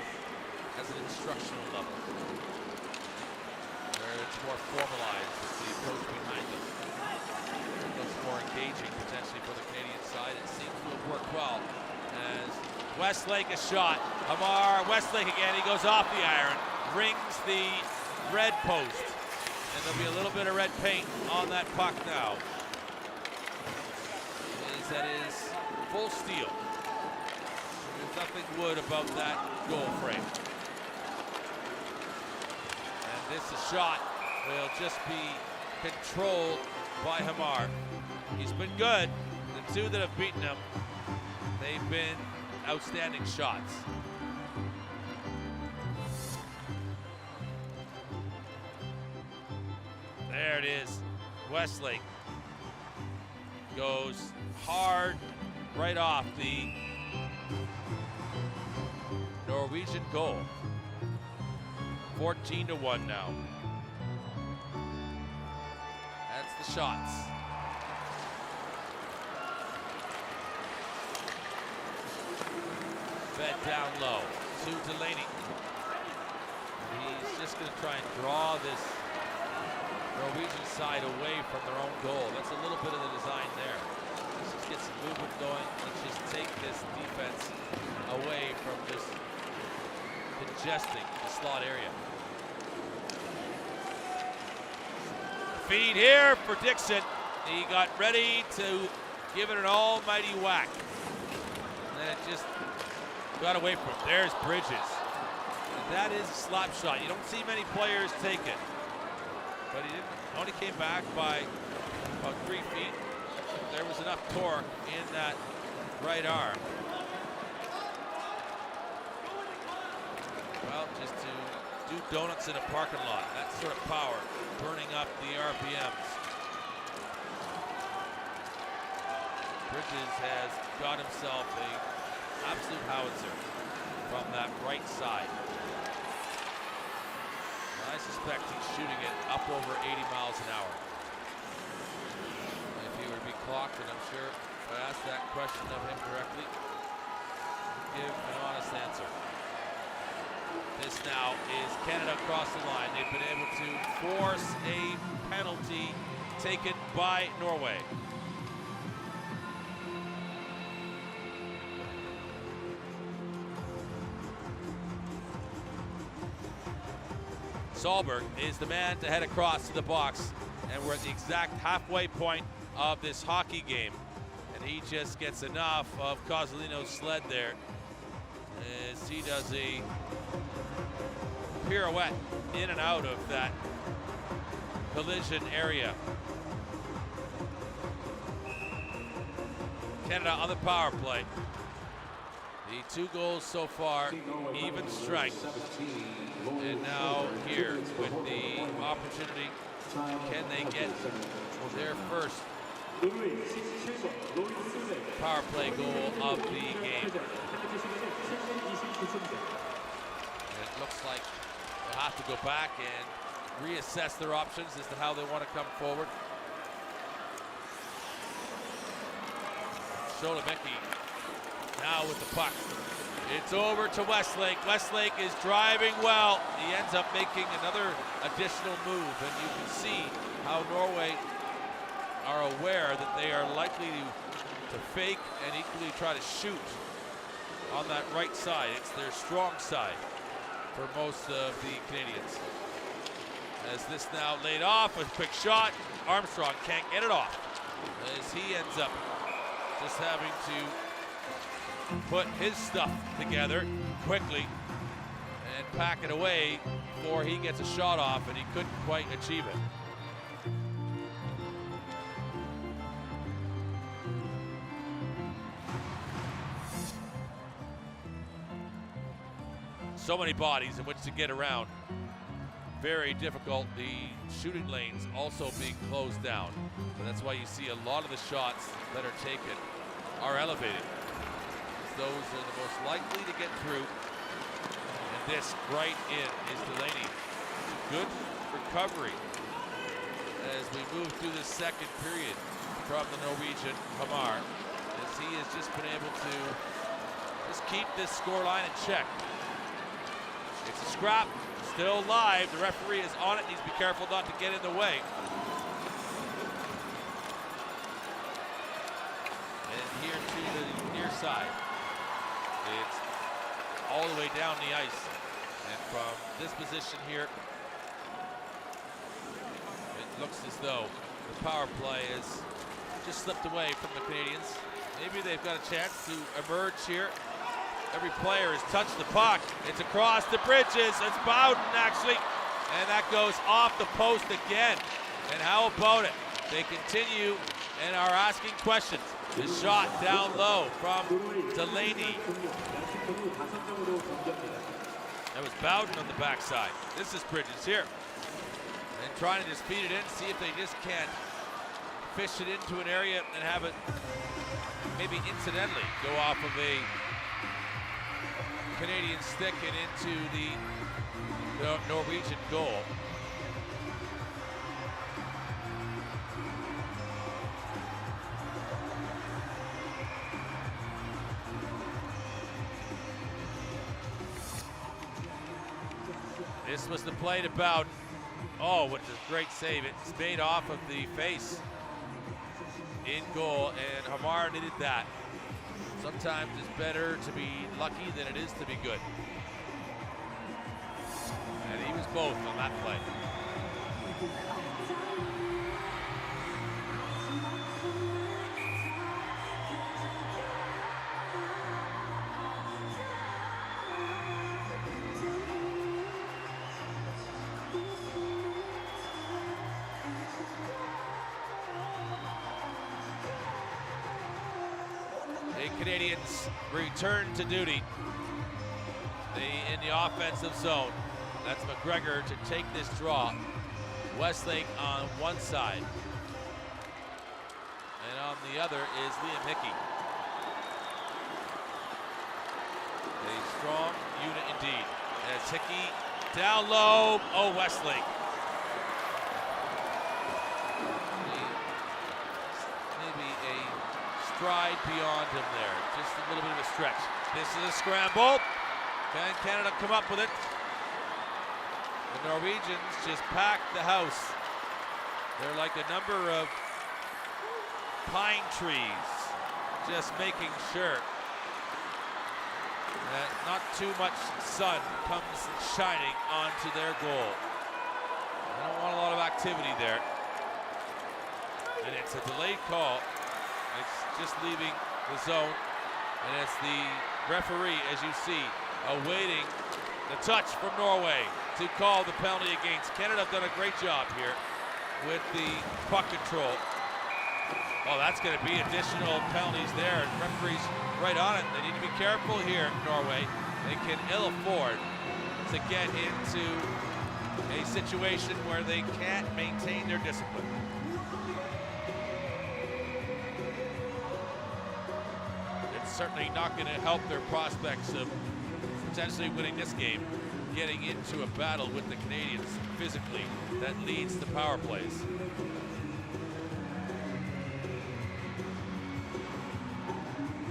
as an instructional level, where it's more formalized with the coach behind them. It looks more engaging potentially for the Canadian side. It seems to have worked well as Westlake a shot. Amar, Westlake again, he goes off the iron, rings the red post, and there'll be a little bit of red paint on that puck now. That is full steel. There's nothing wood about that goal frame. And this shot will just be controlled by Hamar. He's been good. The 2 that have beaten him, they've been outstanding shots. There it is. Westlake goes hard right off the Norwegian goal. 14-1 now. That's the shots. Fed down low to Delaney. He's just going to try and draw this Norwegian side away from their own goal. That's a little bit of the design there. Let's just get some movement going. Let's just take this defense away from just congesting the slot area. Feed here for Dixon. He got ready to give it an almighty whack. And then it just got away from him. There's Bridges. And that is a slap shot. You don't see many players take it. But he didn't, only came back by about 3 feet. There was enough torque in that right arm. Well, just to do donuts in a parking lot, that sort of power, burning up the RPMs. Bridges has got himself an absolute howitzer from that right side. I suspect he's shooting it up over 80 miles an hour. If he were to be clocked, and I'm sure if I asked that question of him directly, he'd give an honest answer. This now is Canada across the line. They've been able to force a penalty taken by Norway. Solberg is the man to head across to the box, and we're at the exact halfway point of this hockey game. And he just gets enough of Kozolino's sled there as he does a pirouette in and out of that collision area. Canada on the power play. The 2 goals so far, even strength. And now here with the opportunity, can they get their first power play goal of the game? And it looks like they'll have to go back and reassess their options as to how they want to come forward. Solomecki now with the puck. It's over to Westlake. Westlake is driving well. He ends up making another additional move, and you can see how Norway are aware that they are likely to fake and equally try to shoot on that right side. It's their strong side for most of the Canadians. As this now laid off, a quick shot. Armstrong can't get it off as he ends up just having to put his stuff together quickly and pack it away before he gets a shot off, and he couldn't quite achieve it. So many bodies in which to get around. Very difficult. The shooting lanes also being closed down. And that's why you see a lot of the shots that are taken are elevated. Those are the most likely to get through. And this right in is Delaney. Good recovery as we move through the second period from the Norwegian Hamar, as he has just been able to just keep this scoreline in check. It's a scrap, still live. The referee is on it. Needs to be careful not to get in the way. And here to the near side. It's all the way down the ice. And from this position here, it looks as though the power play has just slipped away from the Canadians. Maybe they've got a chance to emerge here. Every player has touched the puck. It's across the bridges. It's Bowden, actually. And that goes off the post again. And how about it? They continue and are asking questions. The shot down low from Delaney. That was Bowden on the backside. This is Bridges here. And trying to just feed it in, see if they just can't fish it into an area and have it maybe incidentally go off of a Canadian stick and into the Norwegian goal. This was the play to Bowden. Oh, what a great save. It's made off of the face in goal, and Hamar needed that. Sometimes it's better to be lucky than it is to be good. And he was both on that play. Canadians return to duty in the offensive zone. That's McGregor to take this draw. Westlake on one side. And on the other is Liam Hickey. A strong unit indeed. As Hickey down low. Oh, Westlake. Stride beyond him there, just a little bit of a stretch. This is a scramble, Can Canada come up with it? The Norwegians just packed the house. They're like a number of pine trees, just making sure that not too much sun comes shining onto their goal. They don't want a lot of activity there. And it's a delayed call. It's just leaving the zone. And it's the referee, as you see, awaiting the touch from Norway to call the penalty against. Canada have done a great job here with the puck control. Oh, that's going to be additional penalties there. Referees right on it. They need to be careful here, Norway. They can ill afford to get into a situation where they can't maintain their discipline. It's certainly not going to help their prospects of potentially winning this game, getting into a battle with the Canadians physically that leads to power plays.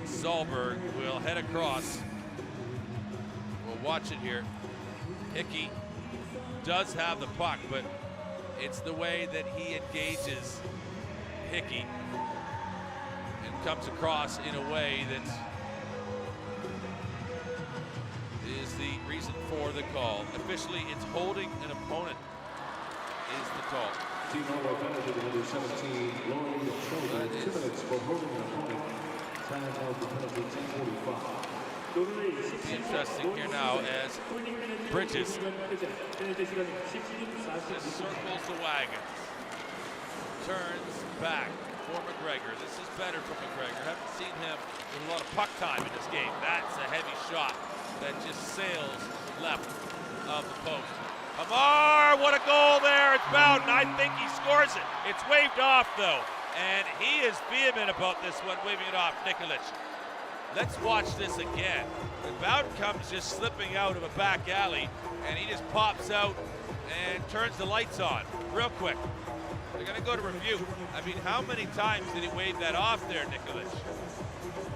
Solberg will head across. We'll watch it here. Hickey does have the puck, but it's the way that he engages Hickey and comes across in a way that is the reason for the call. Officially, it's holding an opponent is the call. Team Norway penalty to number 17, blowing the shoulder. 2 minutes for holding an opponent. Time of the penalty, 10:45. It's interesting here now as Bridges just circles the wagons, turns back for McGregor. This is better for McGregor. Haven't seen him with a lot of puck time in this game. That's a heavy shot that just sails left of the post. Hamar, what a goal there. It's Bowden. I think he scores it. It's waved off though. And he is vehement about this one, waving it off, Nikolic. Let's watch this again. The Bowden comes just slipping out of a back alley, and he just pops out and turns the lights on real quick. They're gonna go to review. I mean, how many times did he wave that off there, Nikolic?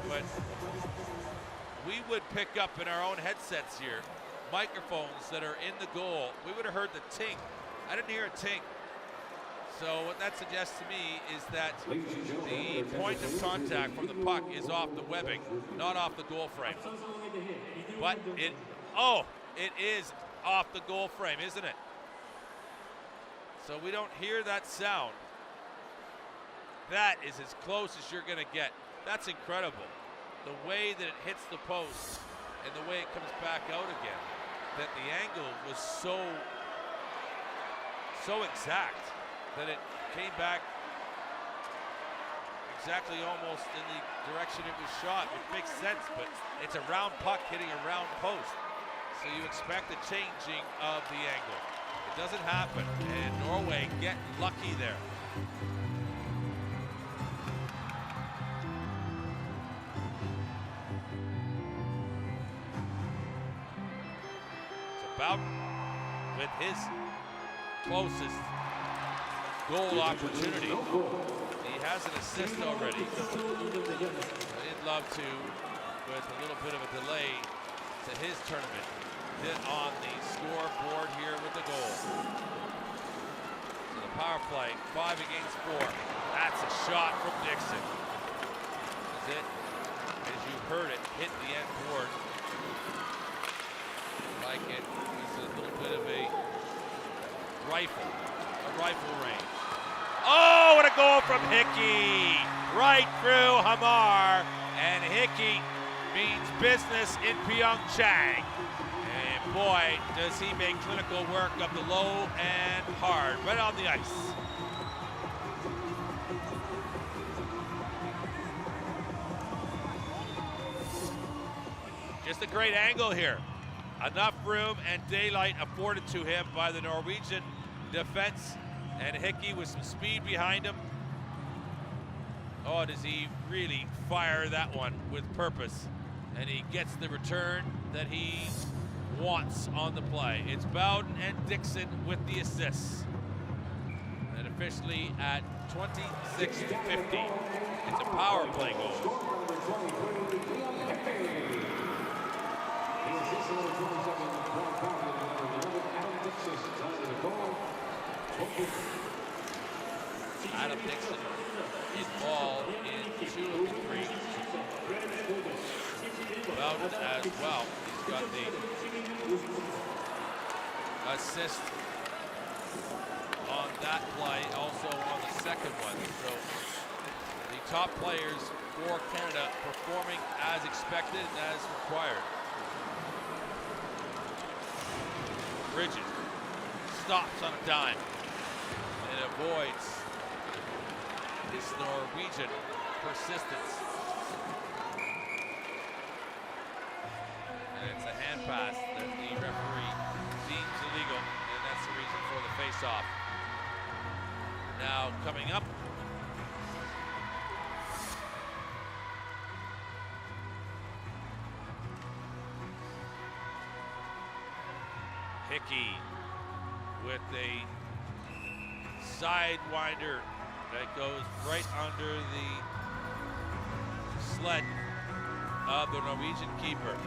But we would pick up in our own headsets here, microphones that are in the goal. We would have heard the ting. I didn't hear a ting. So what that suggests to me is that the point of contact from the puck is off the webbing, not off the goal frame. But it is off the goal frame, isn't it? So we don't hear that sound. That is as close as you're gonna get. That's incredible. The way that it hits the post and the way it comes back out again, that the angle was so exact that it came back exactly almost in the direction it was shot, which makes sense, but it's a round puck hitting a round post. So you expect a changing of the angle. It doesn't happen, and Norway get lucky there. So Bowden with his closest goal opportunity. He has an assist already. I'd love to, with a little bit of a delay to his tournament, get on the scoreboard here with the goal. So the power play, 5 against 4. That's a shot from Dixon. Is it, as you heard it, hit the end board. Like it was a little bit of a rifle range. Oh, what a goal from Hickey! Right through Hamar, and Hickey means business in PyeongChan. And boy, does he make clinical work of the low and hard, right on the ice. Just a great angle here. Enough room and daylight afforded to him by the Norwegian defense, and Hickey with some speed behind him. Oh, does he really fire that one with purpose? And he gets the return that he wants on the play. It's Bowden and Dixon with the assists. And officially at 26-50, it's a power play goal. Adam Dixon involved in 2 of the 3. Bowden as well. He's got the assist on that play, also on the second one. So the top players for Canada performing as expected and as required. Bridges stops on a dime and avoids this Norwegian persistence. And it's a hand pass that the referee deems illegal, and that's the reason for the face-off. Now coming up, Hickey with a sidewinder that goes right under the sled of the Norwegian keeper.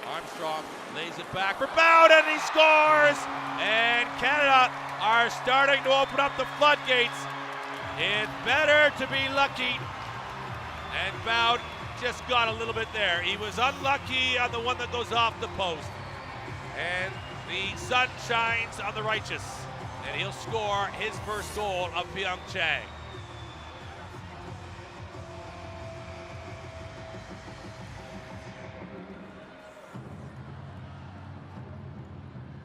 Armstrong lays it back for Bowden, and he scores! And Canada are starting to open up the floodgates. It's better to be lucky. And Bowden just got a little bit there. He was unlucky on the one that goes off the post. And the sun shines on the righteous. And he'll score his first goal of PyeongChan.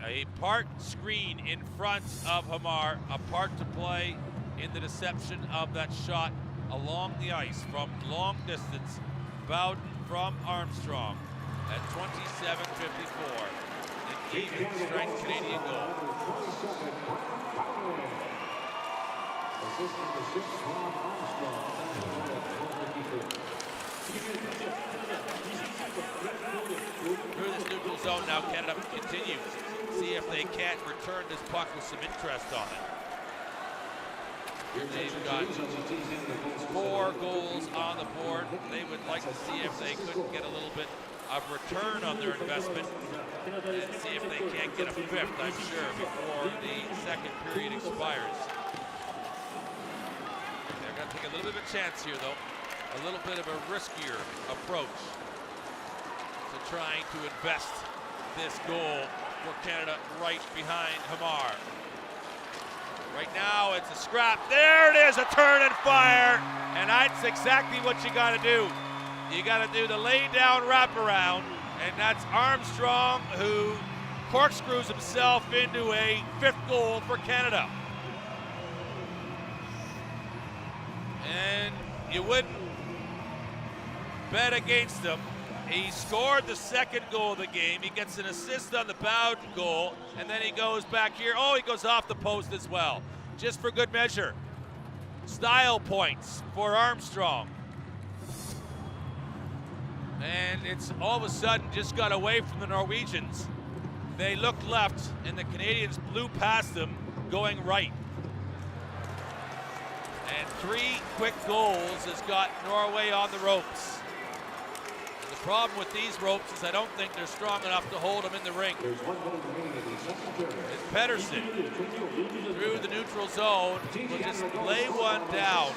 A part screen in front of Hamar, a part to play in the deception of that shot along the ice from long distance. Bowden from Armstrong at 27:54. An even strength Canadian goal. Through this neutral zone now, Canada continues. See if they can't return this puck with some interest on it. They've got 4 goals on the board. They would like to see if they couldn't get a little bit of return on their investment and see if they can't get a 5th, I'm sure, before the second period expires. They're going to take a little bit of a chance here, though. A little bit of a riskier approach to trying to invest this goal for Canada right behind Hamar. Right now, it's a scrap. There it is, a turn and fire. And that's exactly what you got to do. You got to do the lay down wraparound. And that's Armstrong who corkscrews himself into a 5th goal for Canada. And you wouldn't bet against him. He scored the 2nd goal of the game. He gets an assist on the Bowden goal, and then he goes back here. Oh, he goes off the post as well, just for good measure. Style points for Armstrong. And it's all of a sudden just got away from the Norwegians. They looked left, and the Canadians blew past them, going right. And 3 quick goals has got Norway on the ropes. The problem with these ropes is I don't think they're strong enough to hold them in the ring. It's Pedersen through the neutral zone will just lay one down.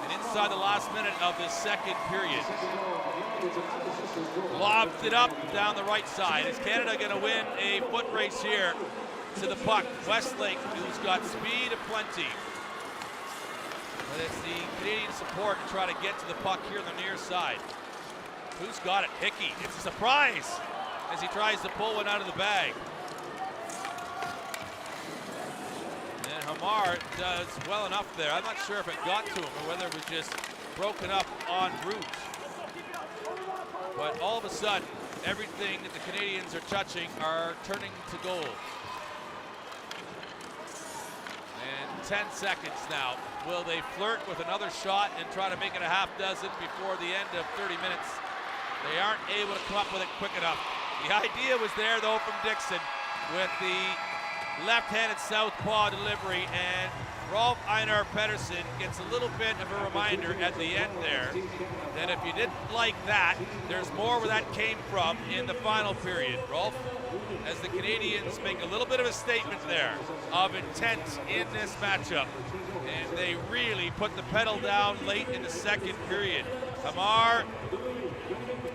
And inside the last minute of this second period, lobs it up down the right side. Is Canada going to win a foot race here to the puck? Westlake, who's got speed aplenty. But it's the Canadian support to try to get to the puck here on the near side. Who's got it? Hickey. It's a surprise as he tries to pull one out of the bag. And Hamar does well enough there. I'm not sure if it got to him or whether it was just broken up en route. But all of a sudden, everything that the Canadians are touching are turning to gold. And 10 seconds now. Will they flirt with another shot and try to make it a half dozen before the end of 30 minutes? They aren't able to come up with it quick enough. The idea was there, though, from Dixon with the left-handed southpaw delivery, and Rolf Einar Pedersen gets a little bit of a reminder at the end there that if you didn't like that, there's more where that came from in the final period. Rolf, as the Canadians make a little bit of a statement there of intent in this matchup, and they really put the pedal down late in the second period. Hamar,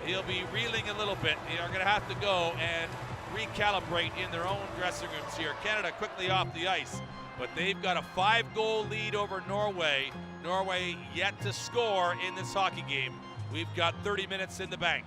he'll be reeling a little bit. They are going to have to go and recalibrate in their own dressing rooms here. Canada quickly off the ice, but they've got a 5-goal lead over Norway. Norway yet to score in this hockey game. We've got 30 minutes in the bank.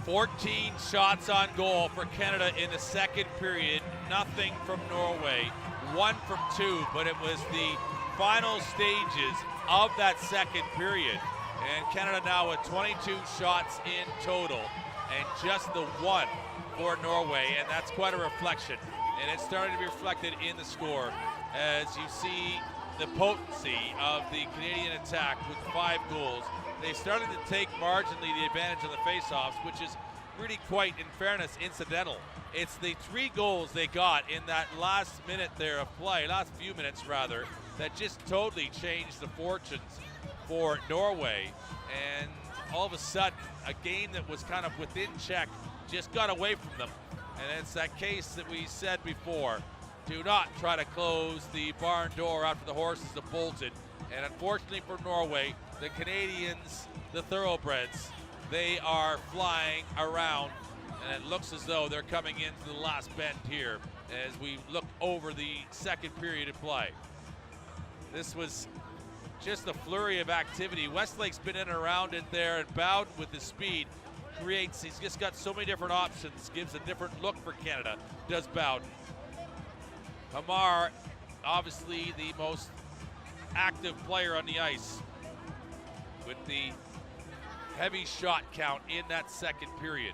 14 shots on goal for Canada in the second period. Nothing from Norway. 1 from 2, but it was the final stages of that second period. And Canada now with 22 shots in total and just the 1 for Norway, and that's quite a reflection. And it's starting to be reflected in the score as you see the potency of the Canadian attack with 5 goals. They started to take marginally the advantage of the faceoffs, which is really quite, in fairness, incidental. It's the 3 goals they got in that last minute there of play, last few minutes rather, that just totally changed the fortunes for Norway. And all of a sudden, a game that was kind of within check just got away from them. And it's that case that we said before. Do not try to close the barn door after the horses have bolted. And unfortunately for Norway, the Canadians, the thoroughbreds, they are flying around, and it looks as though they're coming into the last bend here as we look over the second period of play. This was just a flurry of activity. Westlake's been in and around it there, and Bowden with his speed creates, he's just got so many different options, gives a different look for Canada, does Bowden. Hamar, obviously the most active player on the ice with the heavy shot count in that second period.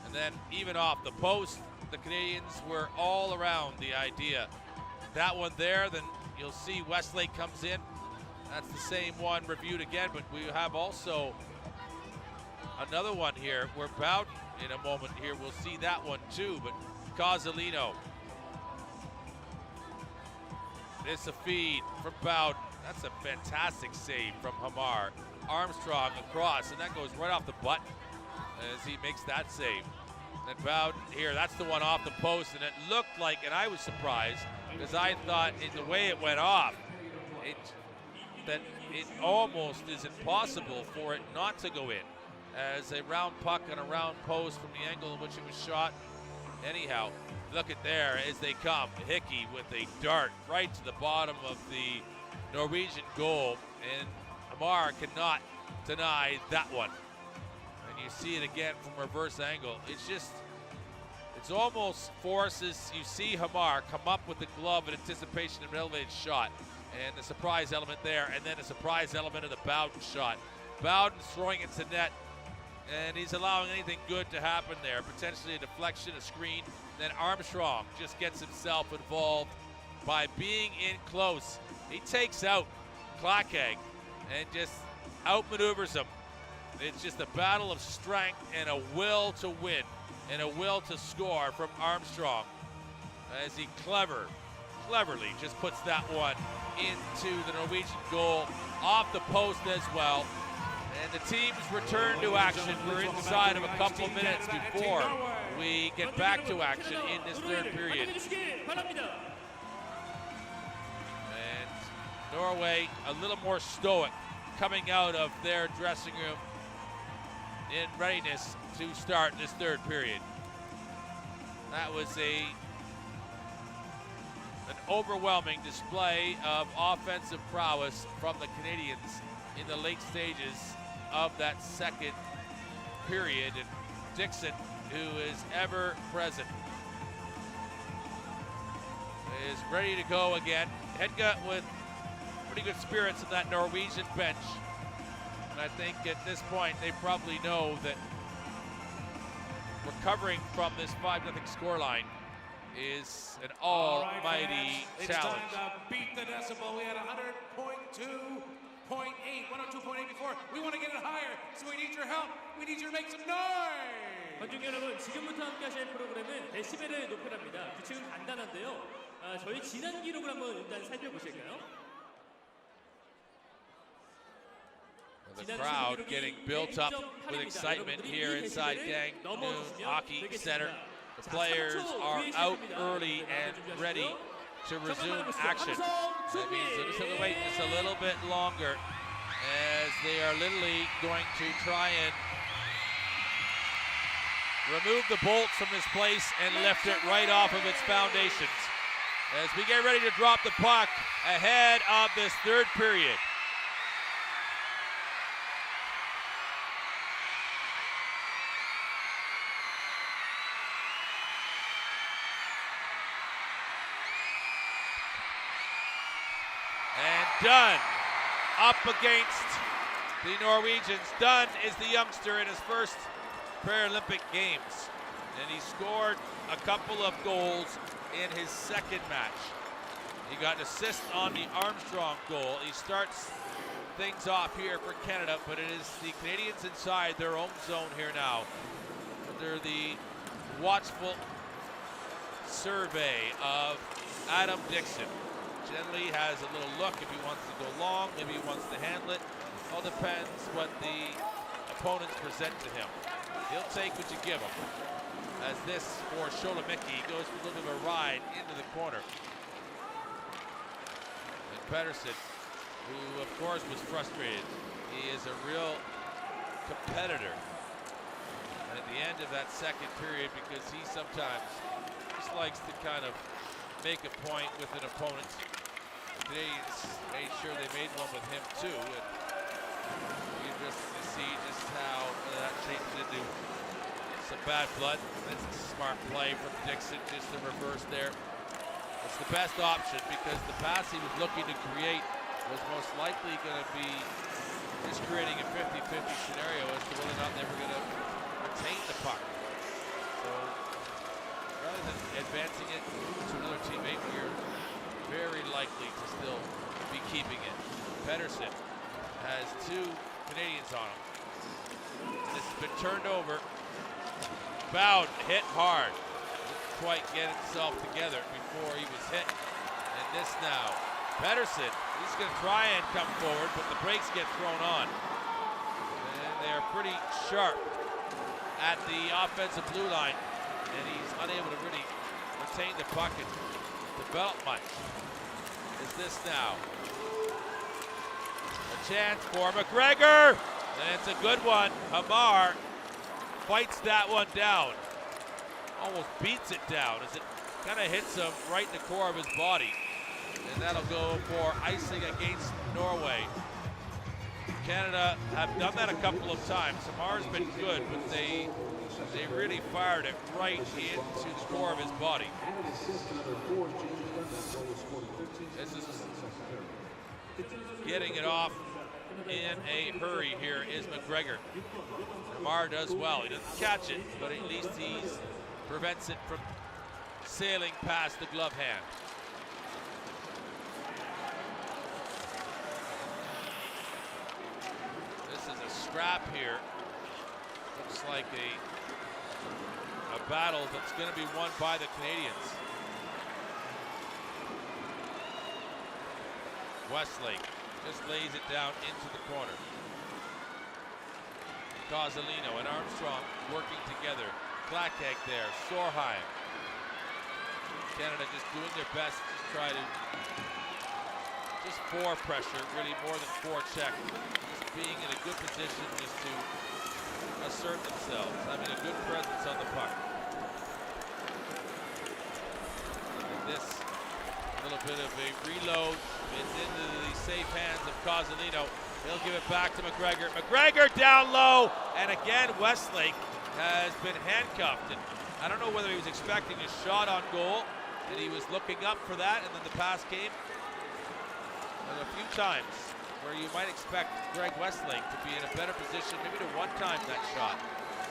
And then even off the post, the Canadians were all around the idea. That one there, then you'll see Westlake comes in. That's the same one reviewed again, but we have also another one here where Bowden in a moment here, we'll see that one too, but Cozzolino. It's a feed from Bowden. That's a fantastic save from Hamar. Armstrong across, and that goes right off the button as he makes that save. And Bowden here, that's the one off the post, and it looked like, and I was surprised, because I thought in the way it went off, that it almost is impossible for it not to go in, as a round puck and a round post from the angle in which it was shot. Anyhow, look at there as they come. Hickey with a dart right to the bottom of the Norwegian goal, and Hamar cannot deny that one. And you see it again from reverse angle. It's almost forces, you see Hamar come up with the glove in anticipation of an elevated shot, and the surprise element there, and then a surprise element of the Bowden shot. Bowden's throwing it to net, and he's allowing anything good to happen there. Potentially a deflection, a screen. Then Armstrong just gets himself involved by being in close. He takes out Clackegg and just outmaneuvers him. It's just a battle of strength and a will to win and a will to score from Armstrong as he cleverly just puts that one into the Norwegian goal off the post as well. And the teams return to action. We're inside of a couple minutes before we get back to action in this third period. And Norway a little more stoic coming out of their dressing room in readiness to start this third period. That was an overwhelming display of offensive prowess from the Canadians in the late stages of that second period. And Dixon, who is ever present, is ready to go again. Hedga with pretty good spirits in that Norwegian bench. And I think at this point they probably know that recovering from this 5-0 scoreline is an almighty challenge. It's time to beat the decibel. We had 100.2.8, 102.8 before. We want to get it higher, so we need your help. We need you to make some noise. 관중 여러분, 지금부터 함께 하실 프로그램은 데시벨을 높여랍니다. 규칙은 간단한데요. 저희 지난 기록을 한번 일단 살펴보실까요? The crowd getting built up with excitement here inside Gangneung Hockey Centre. The players are out early and ready to resume action. That means they'll just have to wait just a little bit longer as they are literally going to try and remove the bolts from this place and lift it right off of its foundations as we get ready to drop the puck ahead of this third period. Dunn up against the Norwegians. Dunn is the youngster in his first Paralympic Games, and he scored a couple of goals in his second match. He got an assist on the Armstrong goal. He starts things off here for Canada, but it is the Canadians inside their own zone here now, under the watchful survey of Adam Dixon. Generally has a little look if he wants to go long, maybe he wants to handle it. All depends what the opponents present to him. He'll take what you give him. As this for Sholomicki goes for a little bit of a ride into the corner. And Pedersen, who of course was frustrated. He is a real competitor. And at the end of that second period, because he sometimes just likes to kind of make a point with an opponent. The Canadians made sure they made one with him too, and you just see just how that shapes into some bad blood. That's a smart play from Dixon, just the reverse there. It's the best option because the pass he was looking to create was most likely going to be just creating a 50-50 scenario as to whether or not they were going to retain the puck. So rather than advancing it to another teammate, you're very likely to still be keeping it. Pedersen has two Canadians on him. This has been turned over. Bowden hit hard. Didn't quite get himself together before he was hit. And this now. Pedersen, he's going to try and come forward, but the brakes get thrown on. And they're pretty sharp at the offensive blue line. And he's unable to really retain the puck and develop much. Is this now? A chance for McGregor, and it's a good one. Hamar fights that one down. Almost beats it down as it kind of hits him right in the core of his body. And that'll go for icing against Norway. Canada have done that a couple of times. Hamar's been good, but they really fired it right into the core of his body. This is getting it off in a hurry here is McGregor. Hamar does well. He doesn't catch it, but at least he prevents it from sailing past the glove hand. This is a scrap here. Looks like a battle that's going to be won by the Canadians. Westlake just lays it down into the corner. Kozolino and Armstrong working together. Klakeg there, Sorheim. Canada just doing their best to try to just for pressure, really more than forecheck. Just being in a good position just to assert themselves, having a good presence on the puck. And this little bit of a reload. It's into the safe hands of Kozolino. He'll give it back to McGregor. McGregor down low, and again Westlake has been handcuffed. And I don't know whether he was expecting a shot on goal, and he was looking up for that, and then the pass came. There's a few times where you might expect Greg Westlake to be in a better position, maybe to one-time that shot,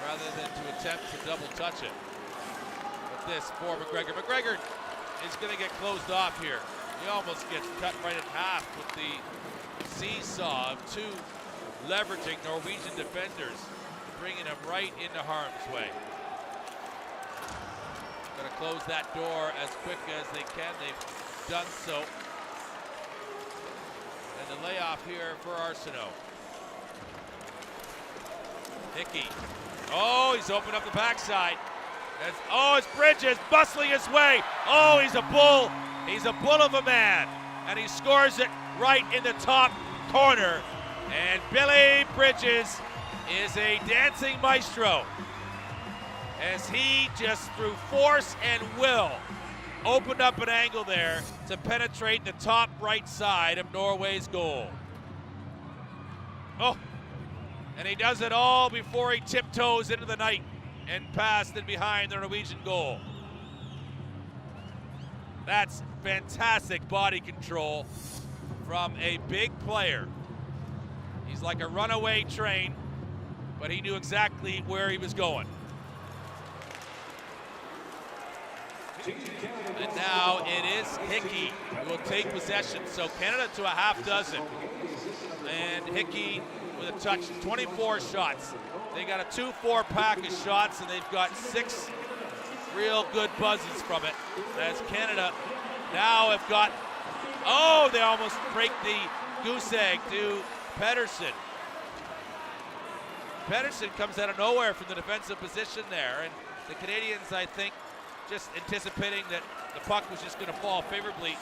rather than to attempt to double touch it. But this for McGregor. McGregor is going to get closed off here. He almost gets cut right in half with the seesaw of two leveraging Norwegian defenders, bringing him right into harm's way. Going to close that door as quick as they can. They've done so. And the layoff here for Arsenault. Hickey. Oh, he's opened up the backside. It's Bridges bustling his way. Oh, he's a bull. He's a bull of a man. And he scores it right in the top corner. And Billy Bridges is a dancing maestro as he just through force and will opened up an angle there to penetrate the top right side of Norway's goal. Oh, and he does it all before he tiptoes into the night and past and behind the Norwegian goal. That's fantastic body control from a big player. He's like a runaway train, but he knew exactly where he was going. And now it is Hickey who will take possession. So Canada to a half dozen. And Hickey with a touch, 24 shots. They got a 2-4 pack of shots, and they've got 6 real good buzzes from it. As Canada now have got, oh, they almost break the goose egg to Pedersen. Pedersen comes out of nowhere from the defensive position there, and the Canadians, I think, just anticipating that the puck was just going to fall favorably,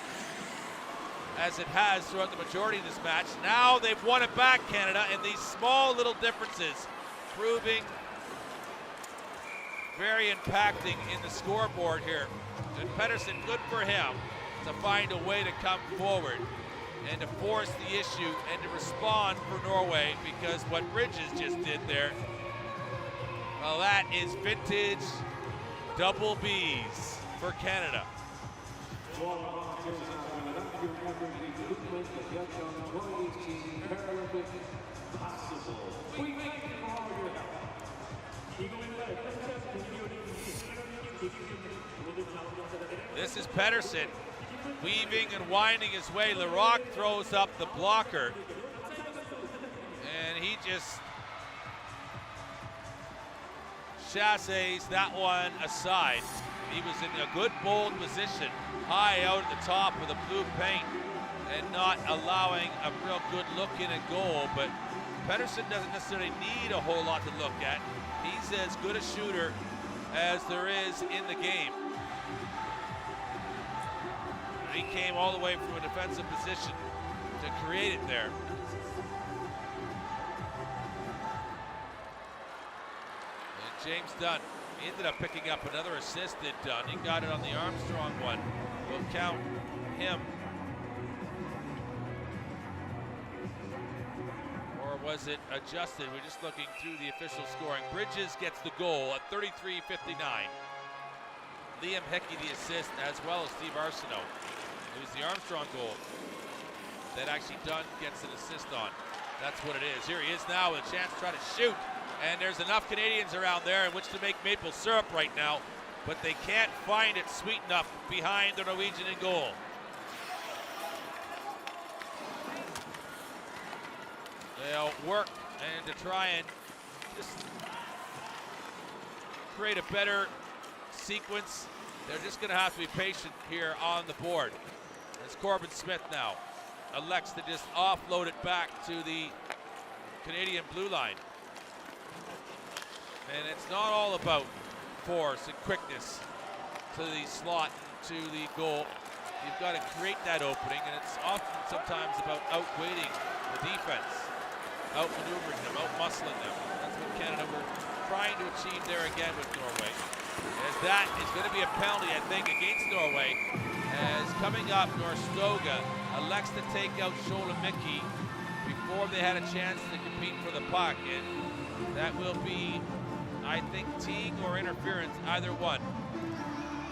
as it has throughout the majority of this match. Now they've won it back, Canada, and these small little differences proving very impacting in the scoreboard here. And Pedersen, good for him to find a way to come forward and to force the issue and to respond for Norway, because what Bridges just did there, well, that is vintage double B's for Canada. This is Pedersen weaving and winding his way. Larocque throws up the blocker, and he just chasses that one aside. He was in a good bold position, high out at the top with a blue paint, and not allowing a real good look in at goal. But Pedersen doesn't necessarily need a whole lot to look at. He's as good a shooter as there is in the game. He came all the way from a defensive position to create it there. And James Dunn, he ended up picking up another assist at Dunn. He got it on the Armstrong one. We'll count him. Or was it adjusted? We're just looking through the official scoring. Bridges gets the goal at 33-59. Liam Hickey the assist, as well as Steve Arsenault. It was the Armstrong goal that actually Dunn gets an assist on. That's what it is. Here he is now with a chance to try to shoot. And there's enough Canadians around there in which to make maple syrup right now, but they can't find it sweet enough behind the Norwegian in goal. They'll work and to try and just create a better sequence. They're just going to have to be patient here on the board. It's Corbin Smith now elects to just offload it back to the Canadian blue line. And it's not all about force and quickness to the slot, to the goal. You've got to create that opening, and it's often sometimes about outweighting the defense, outmaneuvering them, outmuscling them. That's what Canada were trying to achieve there again with Norway. As that is going to be a penalty, I think, against Norway. As coming up, Norstoga elects to take out Sholomiki before they had a chance to compete for the puck. And that will be, I think, teeing or interference, either one.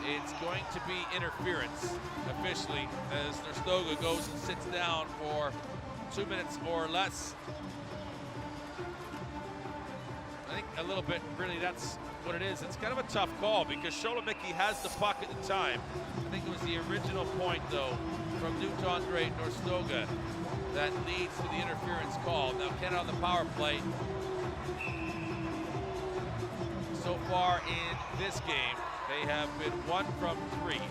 It's going to be interference officially, as Norstoga goes and sits down for 2 minutes or less. I think a little bit, really, that's what it is. It's kind of a tough call because Sholomiki has the puck at the time. I think it was the original point, though, from Newt-Andre Norstoga that leads to the interference call. Now, Canada on the power play. So far in this game, they have been 1 from 3.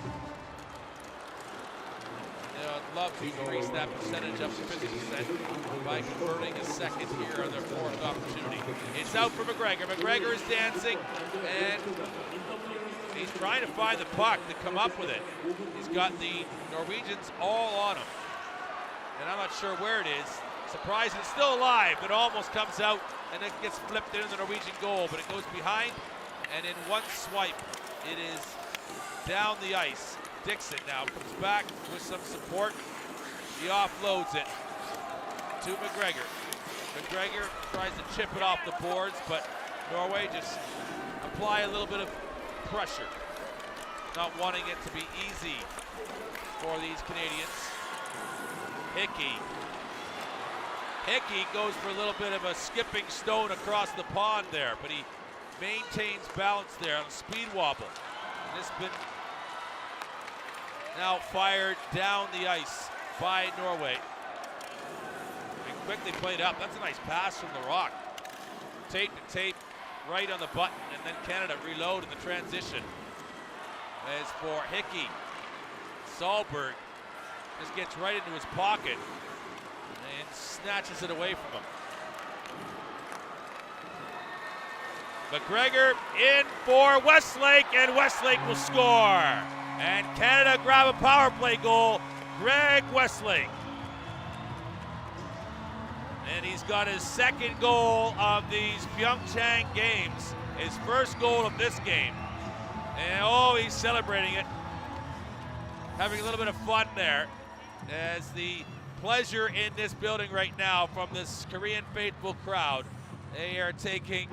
I'd love to increase that percentage up to 50% by converting a second here on their 4th opportunity. It's out for McGregor. McGregor is dancing, and he's trying to find the puck to come up with it. He's got the Norwegians all on him, and I'm not sure where it is. Surprised it's still alive. It almost comes out, and it gets flipped into the Norwegian goal, but it goes behind, and in one swipe, it is down the ice. Dixon now comes back with some support. He offloads it to McGregor. McGregor tries to chip it off the boards, but Norway just apply a little bit of pressure, not wanting it to be easy for these Canadians. Hickey. Hickey goes for a little bit of a skipping stone across the pond there, but he maintains balance there on a speed wobble. And this has been now fired down the ice by Norway. And quickly played up. That's a nice pass from the rock. Tape to tape, right on the button, and then Canada reload in the transition. As for Hickey, Sahlberg just gets right into his pocket and snatches it away from him. McGregor in for Westlake, and Westlake will score. And Canada grab a power play goal, Greg Westlake. And he's got his second goal of these PyeongChan games, his first goal of this game. And oh, he's celebrating it. Having a little bit of fun there, as the pleasure in this building right now from this Korean faithful crowd. They are taking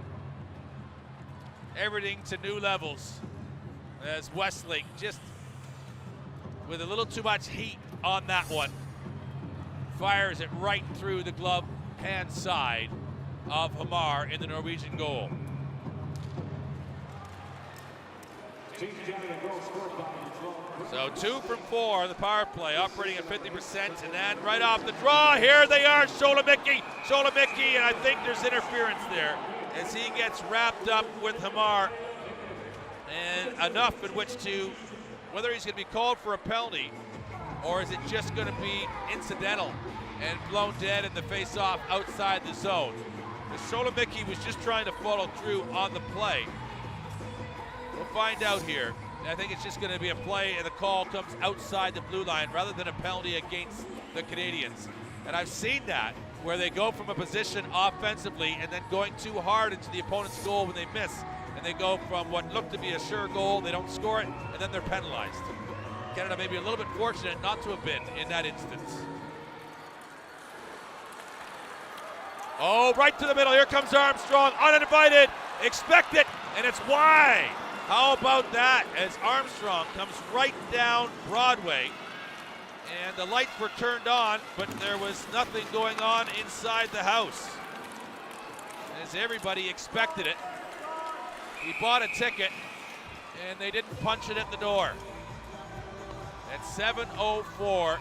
everything to new levels, as Westlake just with a little too much heat on that one fires it right through the glove hand side of Hamar in the Norwegian goal. So 2 from 4 on the power play, operating at 50%, and then right off the draw, here they are, Sholomiki, and I think there's interference there as he gets wrapped up with Hamar, and enough in which to, whether he's going to be called for a penalty, or is it just going to be incidental and blown dead in the face-off outside the zone. Sholomiki was just trying to follow through on the play. We'll find out here. I think it's just going to be a play, and the call comes outside the blue line rather than a penalty against the Canadians. And I've seen that, where they go from a position offensively and then going too hard into the opponent's goal when they miss. And they go from what looked to be a sure goal, they don't score it, and then they're penalized. Canada may be a little bit fortunate not to have been in that instance. Oh, right to the middle. Here comes Armstrong, uninvited, expect it, and it's wide. How about that, as Armstrong comes right down Broadway, and the lights were turned on, but there was nothing going on inside the house, as everybody expected it. He bought a ticket, and they didn't punch it at the door. At 7:04,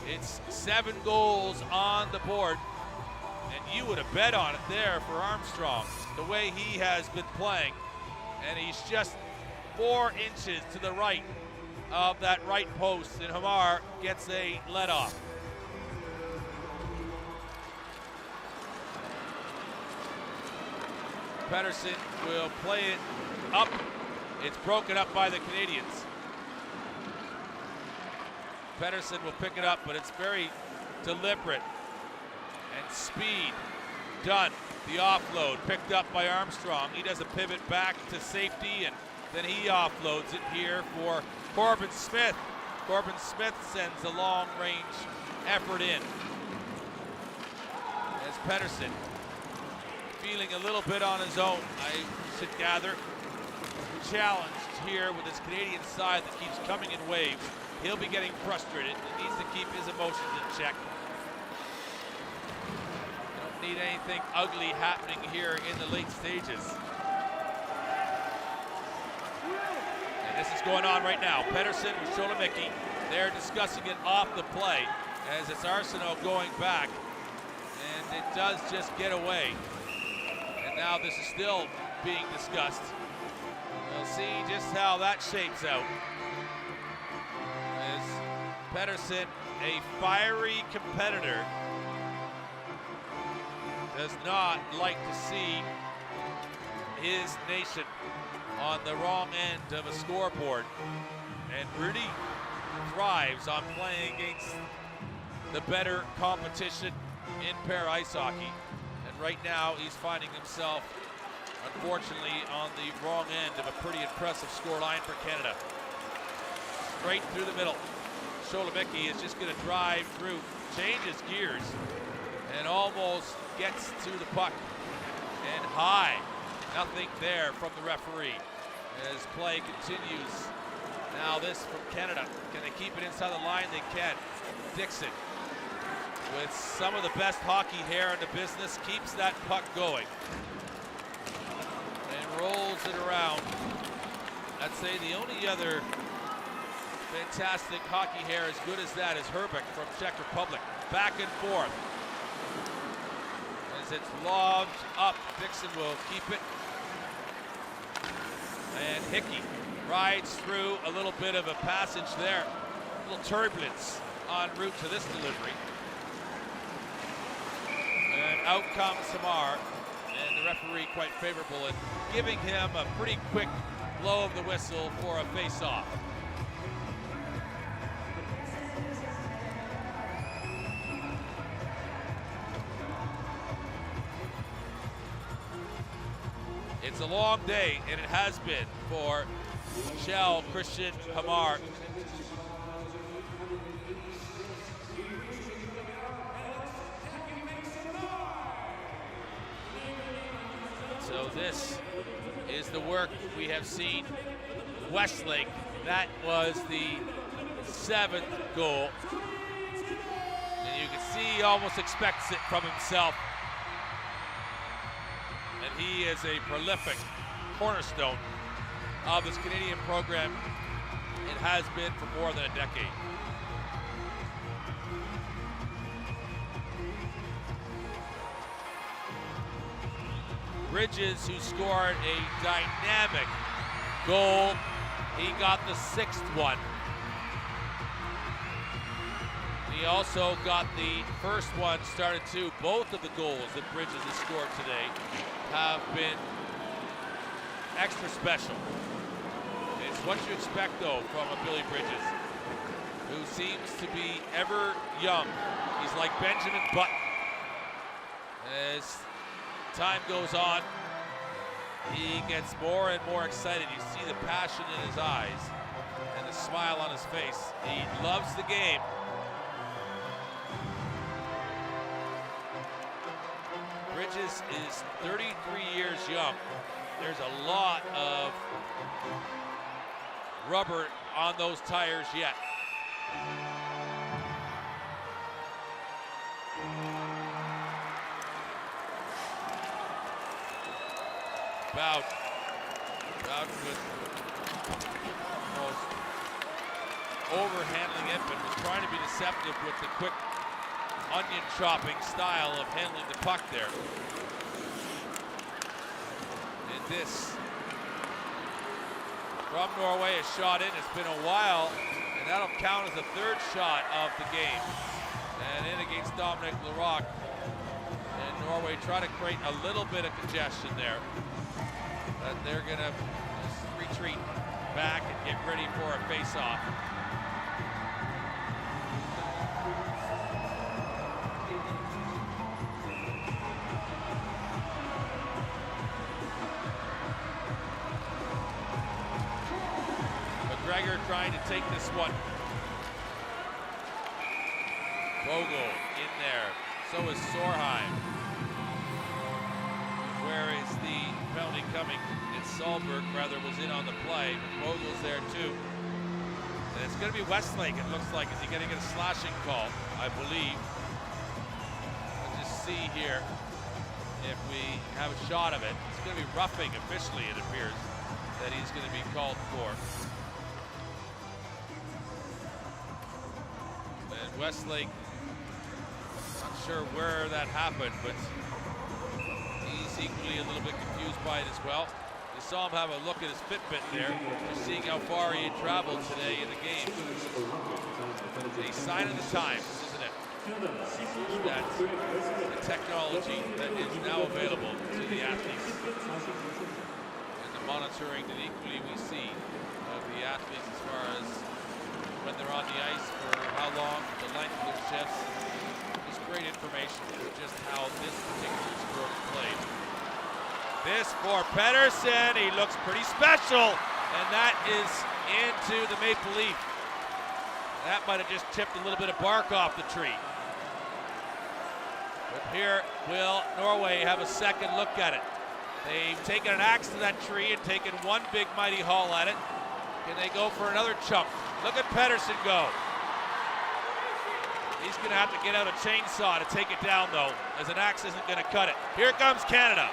it's 7 goals on the board, and you would have bet on it there for Armstrong, the way he has been playing. And he's just 4 inches to the right of that right post, and Hamar gets a let-off. Pedersen will play it up. It's broken up by the Canadians. Pedersen will pick it up, but it's very deliberate. And speed done. The offload picked up by Armstrong. He does a pivot back to safety, and then he offloads it here for Corbin Smith. Corbin Smith sends a long-range effort in. As Pedersen, feeling a little bit on his own, I should gather, challenged here with his Canadian side that keeps coming in waves. He'll be getting frustrated. He needs to keep his emotions in check. Need anything ugly happening here in the late stages. And this is going on right now. Pedersen with Sholomiki. They're discussing it off the play as it's Arsenault going back. And it does just get away. And now this is still being discussed. We'll see just how that shapes out. As Pedersen, a fiery competitor, does not like to see his nation on the wrong end of a scoreboard. And Rudy thrives on playing against the better competition in pair ice hockey. And right now he's finding himself, unfortunately, on the wrong end of a pretty impressive score line for Canada. Straight through the middle. Sholomiki is just going to drive through, changes gears, and almost gets to the puck. And high. Nothing there from the referee as play continues. Now this from Canada. Can they keep it inside the line? They can. Dixon with some of the best hockey hair in the business, keeps that puck going and rolls it around. I'd say the only other fantastic hockey hair as good as that is Herbeck from Czech Republic. Back and forth. As it's lobbed up, Dixon will keep it. And Hickey rides through a little bit of a passage there. A little turbulence en route to this delivery. And out comes Hamar. And the referee quite favorable in giving him a pretty quick blow of the whistle for a face-off. It's a long day, and it has been for Shell Christian Hamar. So this is the work we have seen. Westlake, that was the 7th goal. And you can see he almost expects it from himself. And he is a prolific cornerstone of this Canadian program. It has been for more than a decade. Bridges, who scored a dynamic goal. He got the 6th one. He also got the first one started too. Both of the goals that Bridges has scored today have been extra special. It's what you expect though from a Billy Bridges, who seems to be ever young. He's like Benjamin Button. As time goes on, he gets more and more excited. You see the passion in his eyes and the smile on his face. He loves the game. Bridges is 33 years young. There's a lot of rubber on those tires yet. Bowden with almost overhandling it, but was trying to be deceptive with the quick onion chopping style of handling the puck there. And this from Norway is shot in. It's been a while, and that'll count as the 3rd shot of the game. And in against Dominic Larocque. And Norway try to create a little bit of congestion there. But they're gonna retreat back and get ready for a face-off. McGregor trying to take this one. Vogel in there. So is Sorheim. Where is the penalty coming? It's Sahlberg, rather, was in on the play, but Vogel's there too. And it's going to be Westlake, it looks like. Is he going to get a slashing call? I believe. Let's just see here if we have a shot of it. It's going to be roughing officially, it appears, that he's going to be called for. And Westlake, not sure where that happened, but he's equally a little bit confused by it as well. You saw him have a look at his Fitbit there, just seeing how far he had traveled today in the game. A sign of the times, isn't it? That the technology that is now available to the athletes. And the monitoring that equally we see of the athletes as far as when they're on the ice, for how long, the length of their shifts. Just great information for just how this particular sport is played. This for Pedersen, he looks pretty special, and that is into the maple leaf. That might have just tipped a little bit of bark off the tree. But here will Norway have a second look at it. They've taken an axe to that tree and taken one big mighty haul at it. Can they go for another chunk? Look at Pedersen go. He's going to have to get out a chainsaw to take it down, though, as an axe isn't going to cut it. Here comes Canada.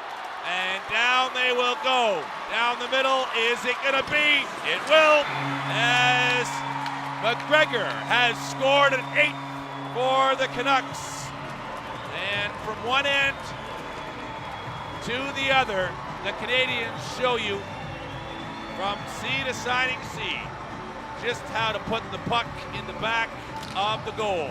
And down they will go. Down the middle. Is it going to be? It will. As McGregor has scored an 8 for the Canucks. And from one end to the other, the Canadians show you from sea to shining sea just how to put the puck in the back of the goal.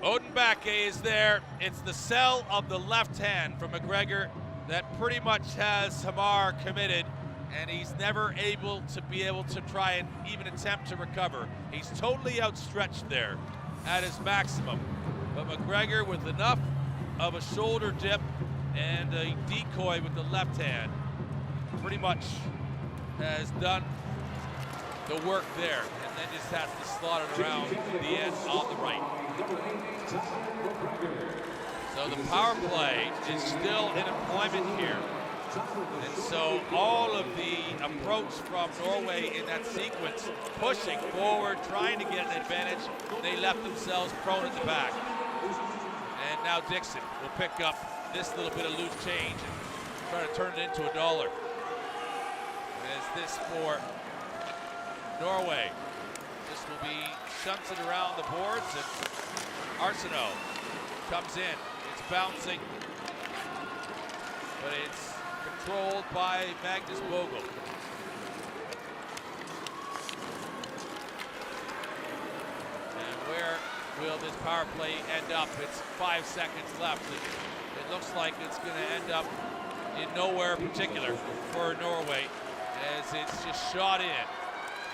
Odenbacke is there. It's the sell of the left hand from McGregor that pretty much has Hamar committed, and he's never able to try and even attempt to recover. He's totally outstretched there at his maximum. But McGregor, with enough of a shoulder dip and a decoy with the left hand, pretty much has done the work there, and then just has to slot it around the end on the right. So the power play is still in employment here. And so all of the approach from Norway in that sequence, pushing forward, trying to get an advantage, they left themselves prone at the back. And now Dixon will pick up this little bit of loose change and try to turn it into $1. As this for Norway. This will be shunted around the boards, and Arsenault comes in. It's bouncing, but it's controlled by Magnus Bogle. And where will this power play end up? It's 5 seconds left. It looks like it's going to end up in nowhere particular for Norway, as it's just shot in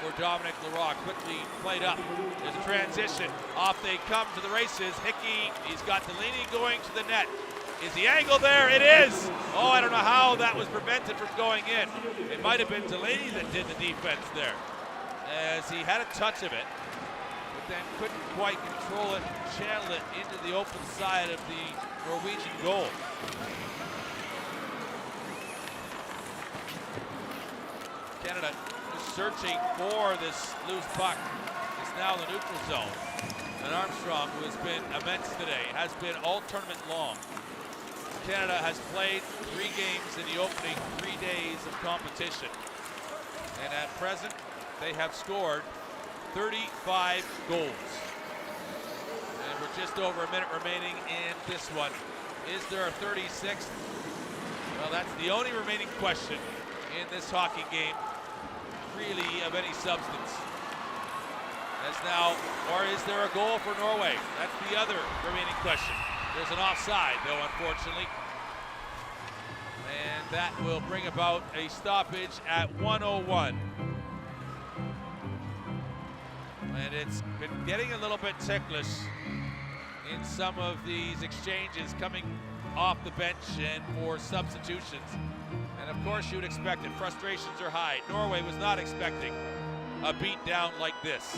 for Dominic Leroy. Quickly played up. There's a transition. Off they come to the races. Hickey, he's got Delaney going to the net. Is the angle there? It is! Oh, I don't know how that was prevented from going in. It might have been Delaney that did the defense there, as he had a touch of it, but then couldn't quite control it, channel it into the open side of the Norwegian goal. Canada is searching for this loose puck. It's now in the neutral zone. And Armstrong, who has been immense today, has been all tournament long. Canada has played 3 games in the opening 3 days of competition. And at present, they have scored 35 goals. And we're just over a minute remaining in this one. Is there a 36th? Well, that's the only remaining question in this hockey game, really, of any substance. As now, or is there a goal for Norway? That's the other remaining question. There's an offside, though, unfortunately. And that will bring about a stoppage at 1:01. And it's been getting a little bit ticklish in some of these exchanges coming off the bench and for substitutions. And of course, you would expect it. Frustrations are high. Norway was not expecting a beat down like this.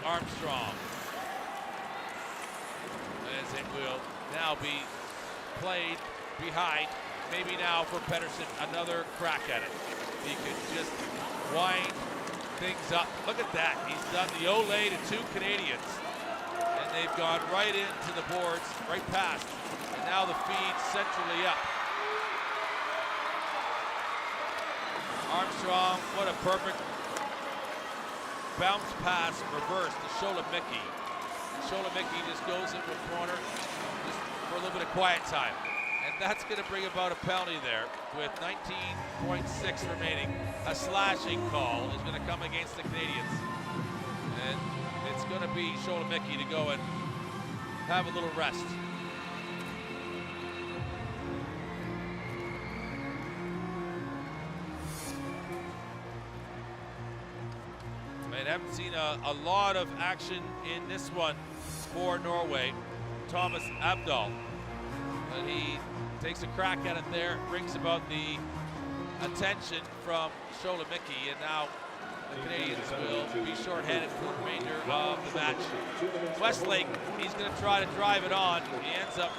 Armstrong, as it will now be played behind. Maybe now for Pettersson, another crack at it. He could just wind things up. Look at that. He's done the Olay to 2 Canadians. And they've gone right into the boards, right past. And now the feed centrally up. Armstrong, what a perfect bounce pass reverse to Sholomicki. Sholomicki just goes into a corner just for a little bit of quiet time. And that's going to bring about a penalty there with 19.6 remaining. A slashing call is going to come against the Canadians. And it's going to be Sholomicki to go and have a little rest. I haven't seen a lot of action in this one for Norway. Thomas Abdal, he takes a crack at it there, brings about the attention from Sholomicki, and now the Canadians will be shorthanded for the remainder of the match. Westlake, he's going to try to drive it on. He ends up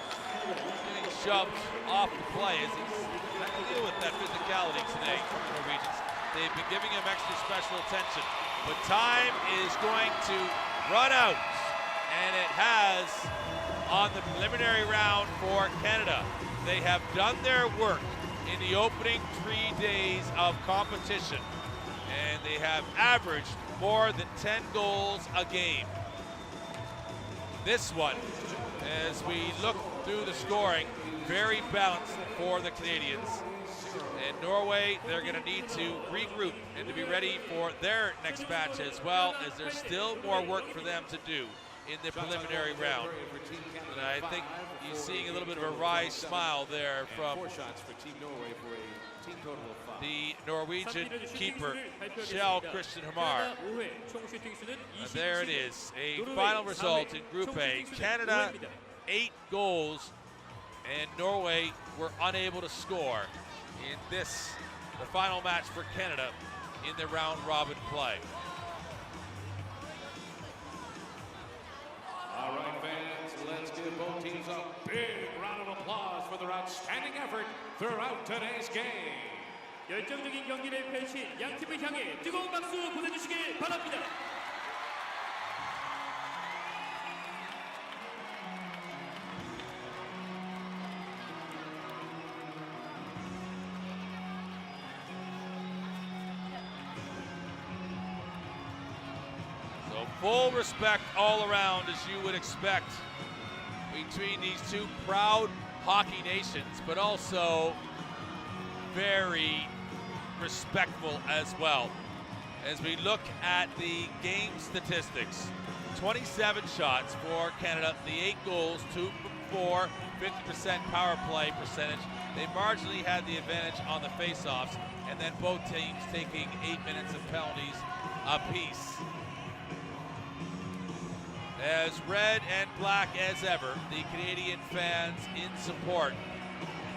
getting shoved off the play as he's had to deal with that physicality today, Norwegians. They've been giving him extra special attention, but time is going to run out, and it has on the preliminary round for Canada. They have done their work in the opening 3 days of competition, and they have averaged more than 10 goals a game. This one, as we look through the scoring, very balanced for the Canadians. And Norway, they're going to need to regroup and to be ready for their next match, as well as there's still more work for them to do in the preliminary round. And I think you're seeing a little bit of a wry smile there from the Norwegian keeper, Kjell Christian Hamar. There it is, a final result in Group A. Canada, 8 goals, and Norway were unable to score in this, the final match for Canada in the round robin play. All right, fans, let's give both teams a big round of applause for their outstanding effort throughout today's game. 열정적인 경기를 펼친 양 팀을 향해 뜨거운 박수 보내주시길 바랍니다. So full respect all around, as you would expect, between these two proud hockey nations, but also very respectful as well. As we look at the game statistics, 27 shots for Canada, the 8 goals, 2 from 4, 50% power play percentage. They marginally had the advantage on the face-offs, and then both teams taking 8 minutes of penalties apiece. As red and black as ever, the Canadian fans in support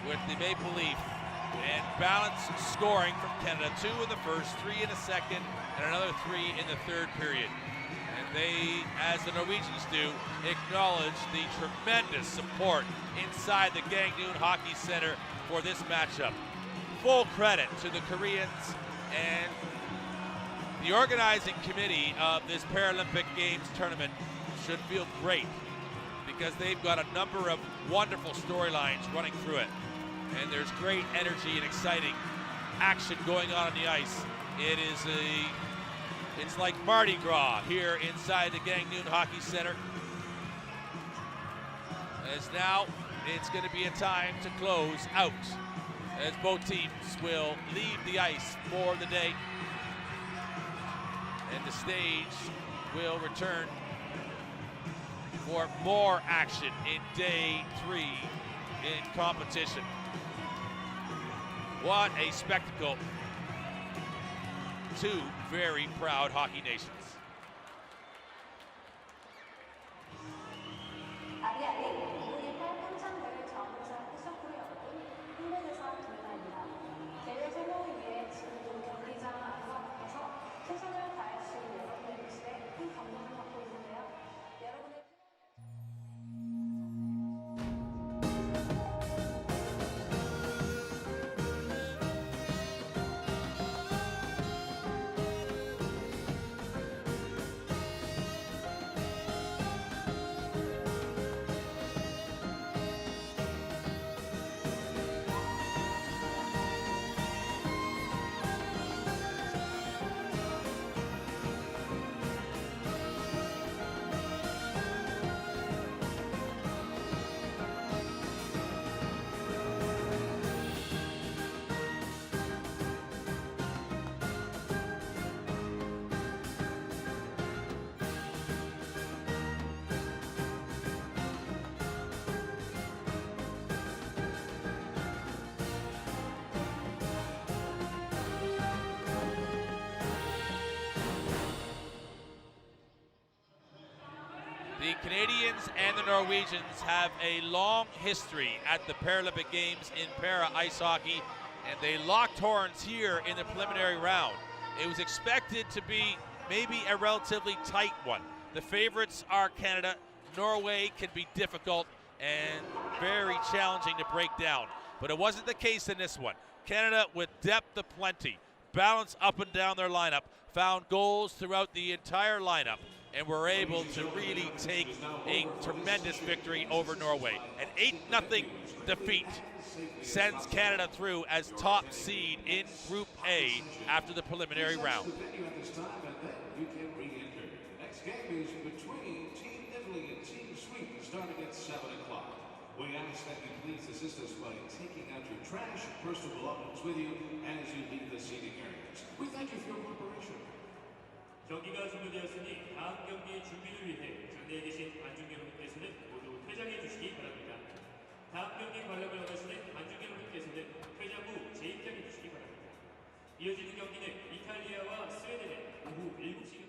with the Maple Leaf, and balanced scoring from Canada. 2 in the first, 3 in the second, and another 3 in the third period. And they, as the Norwegians do, acknowledge the tremendous support inside the Gangneung Hockey Centre for this matchup. Full credit to the Koreans and the organizing committee of this Paralympic Games tournament should feel great, because they've got a number of wonderful storylines running through it. And there's great energy and exciting action going on the ice. It's like Mardi Gras here inside the Gangneung Hockey Centre. As now, it's going to be a time to close out, as both teams will leave the ice for the day. And the stage will return for more action in day 3 in competition. What a spectacle. 2 very proud hockey nations. 미국의 PyeongChan 대회 정부상 패션크루 여러분, 홍보대사 김은아입니다. 대회 성공을 위해 지금도 경기장 안과 밖에서 최선을 다해주신 여러분의 모습에 큰 감동을 받고 있는데요. 여러분의 The Canadians and the Norwegians have a long history at the Paralympic Games in para ice hockey, and they locked horns here in the preliminary round. It was expected to be maybe a relatively tight one. The favorites are Canada. Norway can be difficult. and very challenging to break down. But it wasn't the case in this one. Canada, with depth aplenty, balance up and down their lineup, found goals throughout the entire lineup, and were able to really take a tremendous victory over Norway. An 8-0 defeat sends Canada through as top seed in Group A after the preliminary round. Next game is between Team Italy and Team Sweden, starting at 7 o'clock. We ask that you please assist us by taking out your trash and personal belongings with you as you leave the seating areas. We thank you for your cooperation. 경기가 종료되었으니 다음 경기 준비를 위해 장내에 계신 관중 여러분께서는 모두 퇴장해 주시기 바랍니다. 다음 경기 관람을 원하시는 관중 여러분께서는 퇴장 후 재입장해 주시기 바랍니다. 이어지는 경기는 이탈리아와 스웨덴의 오후 7시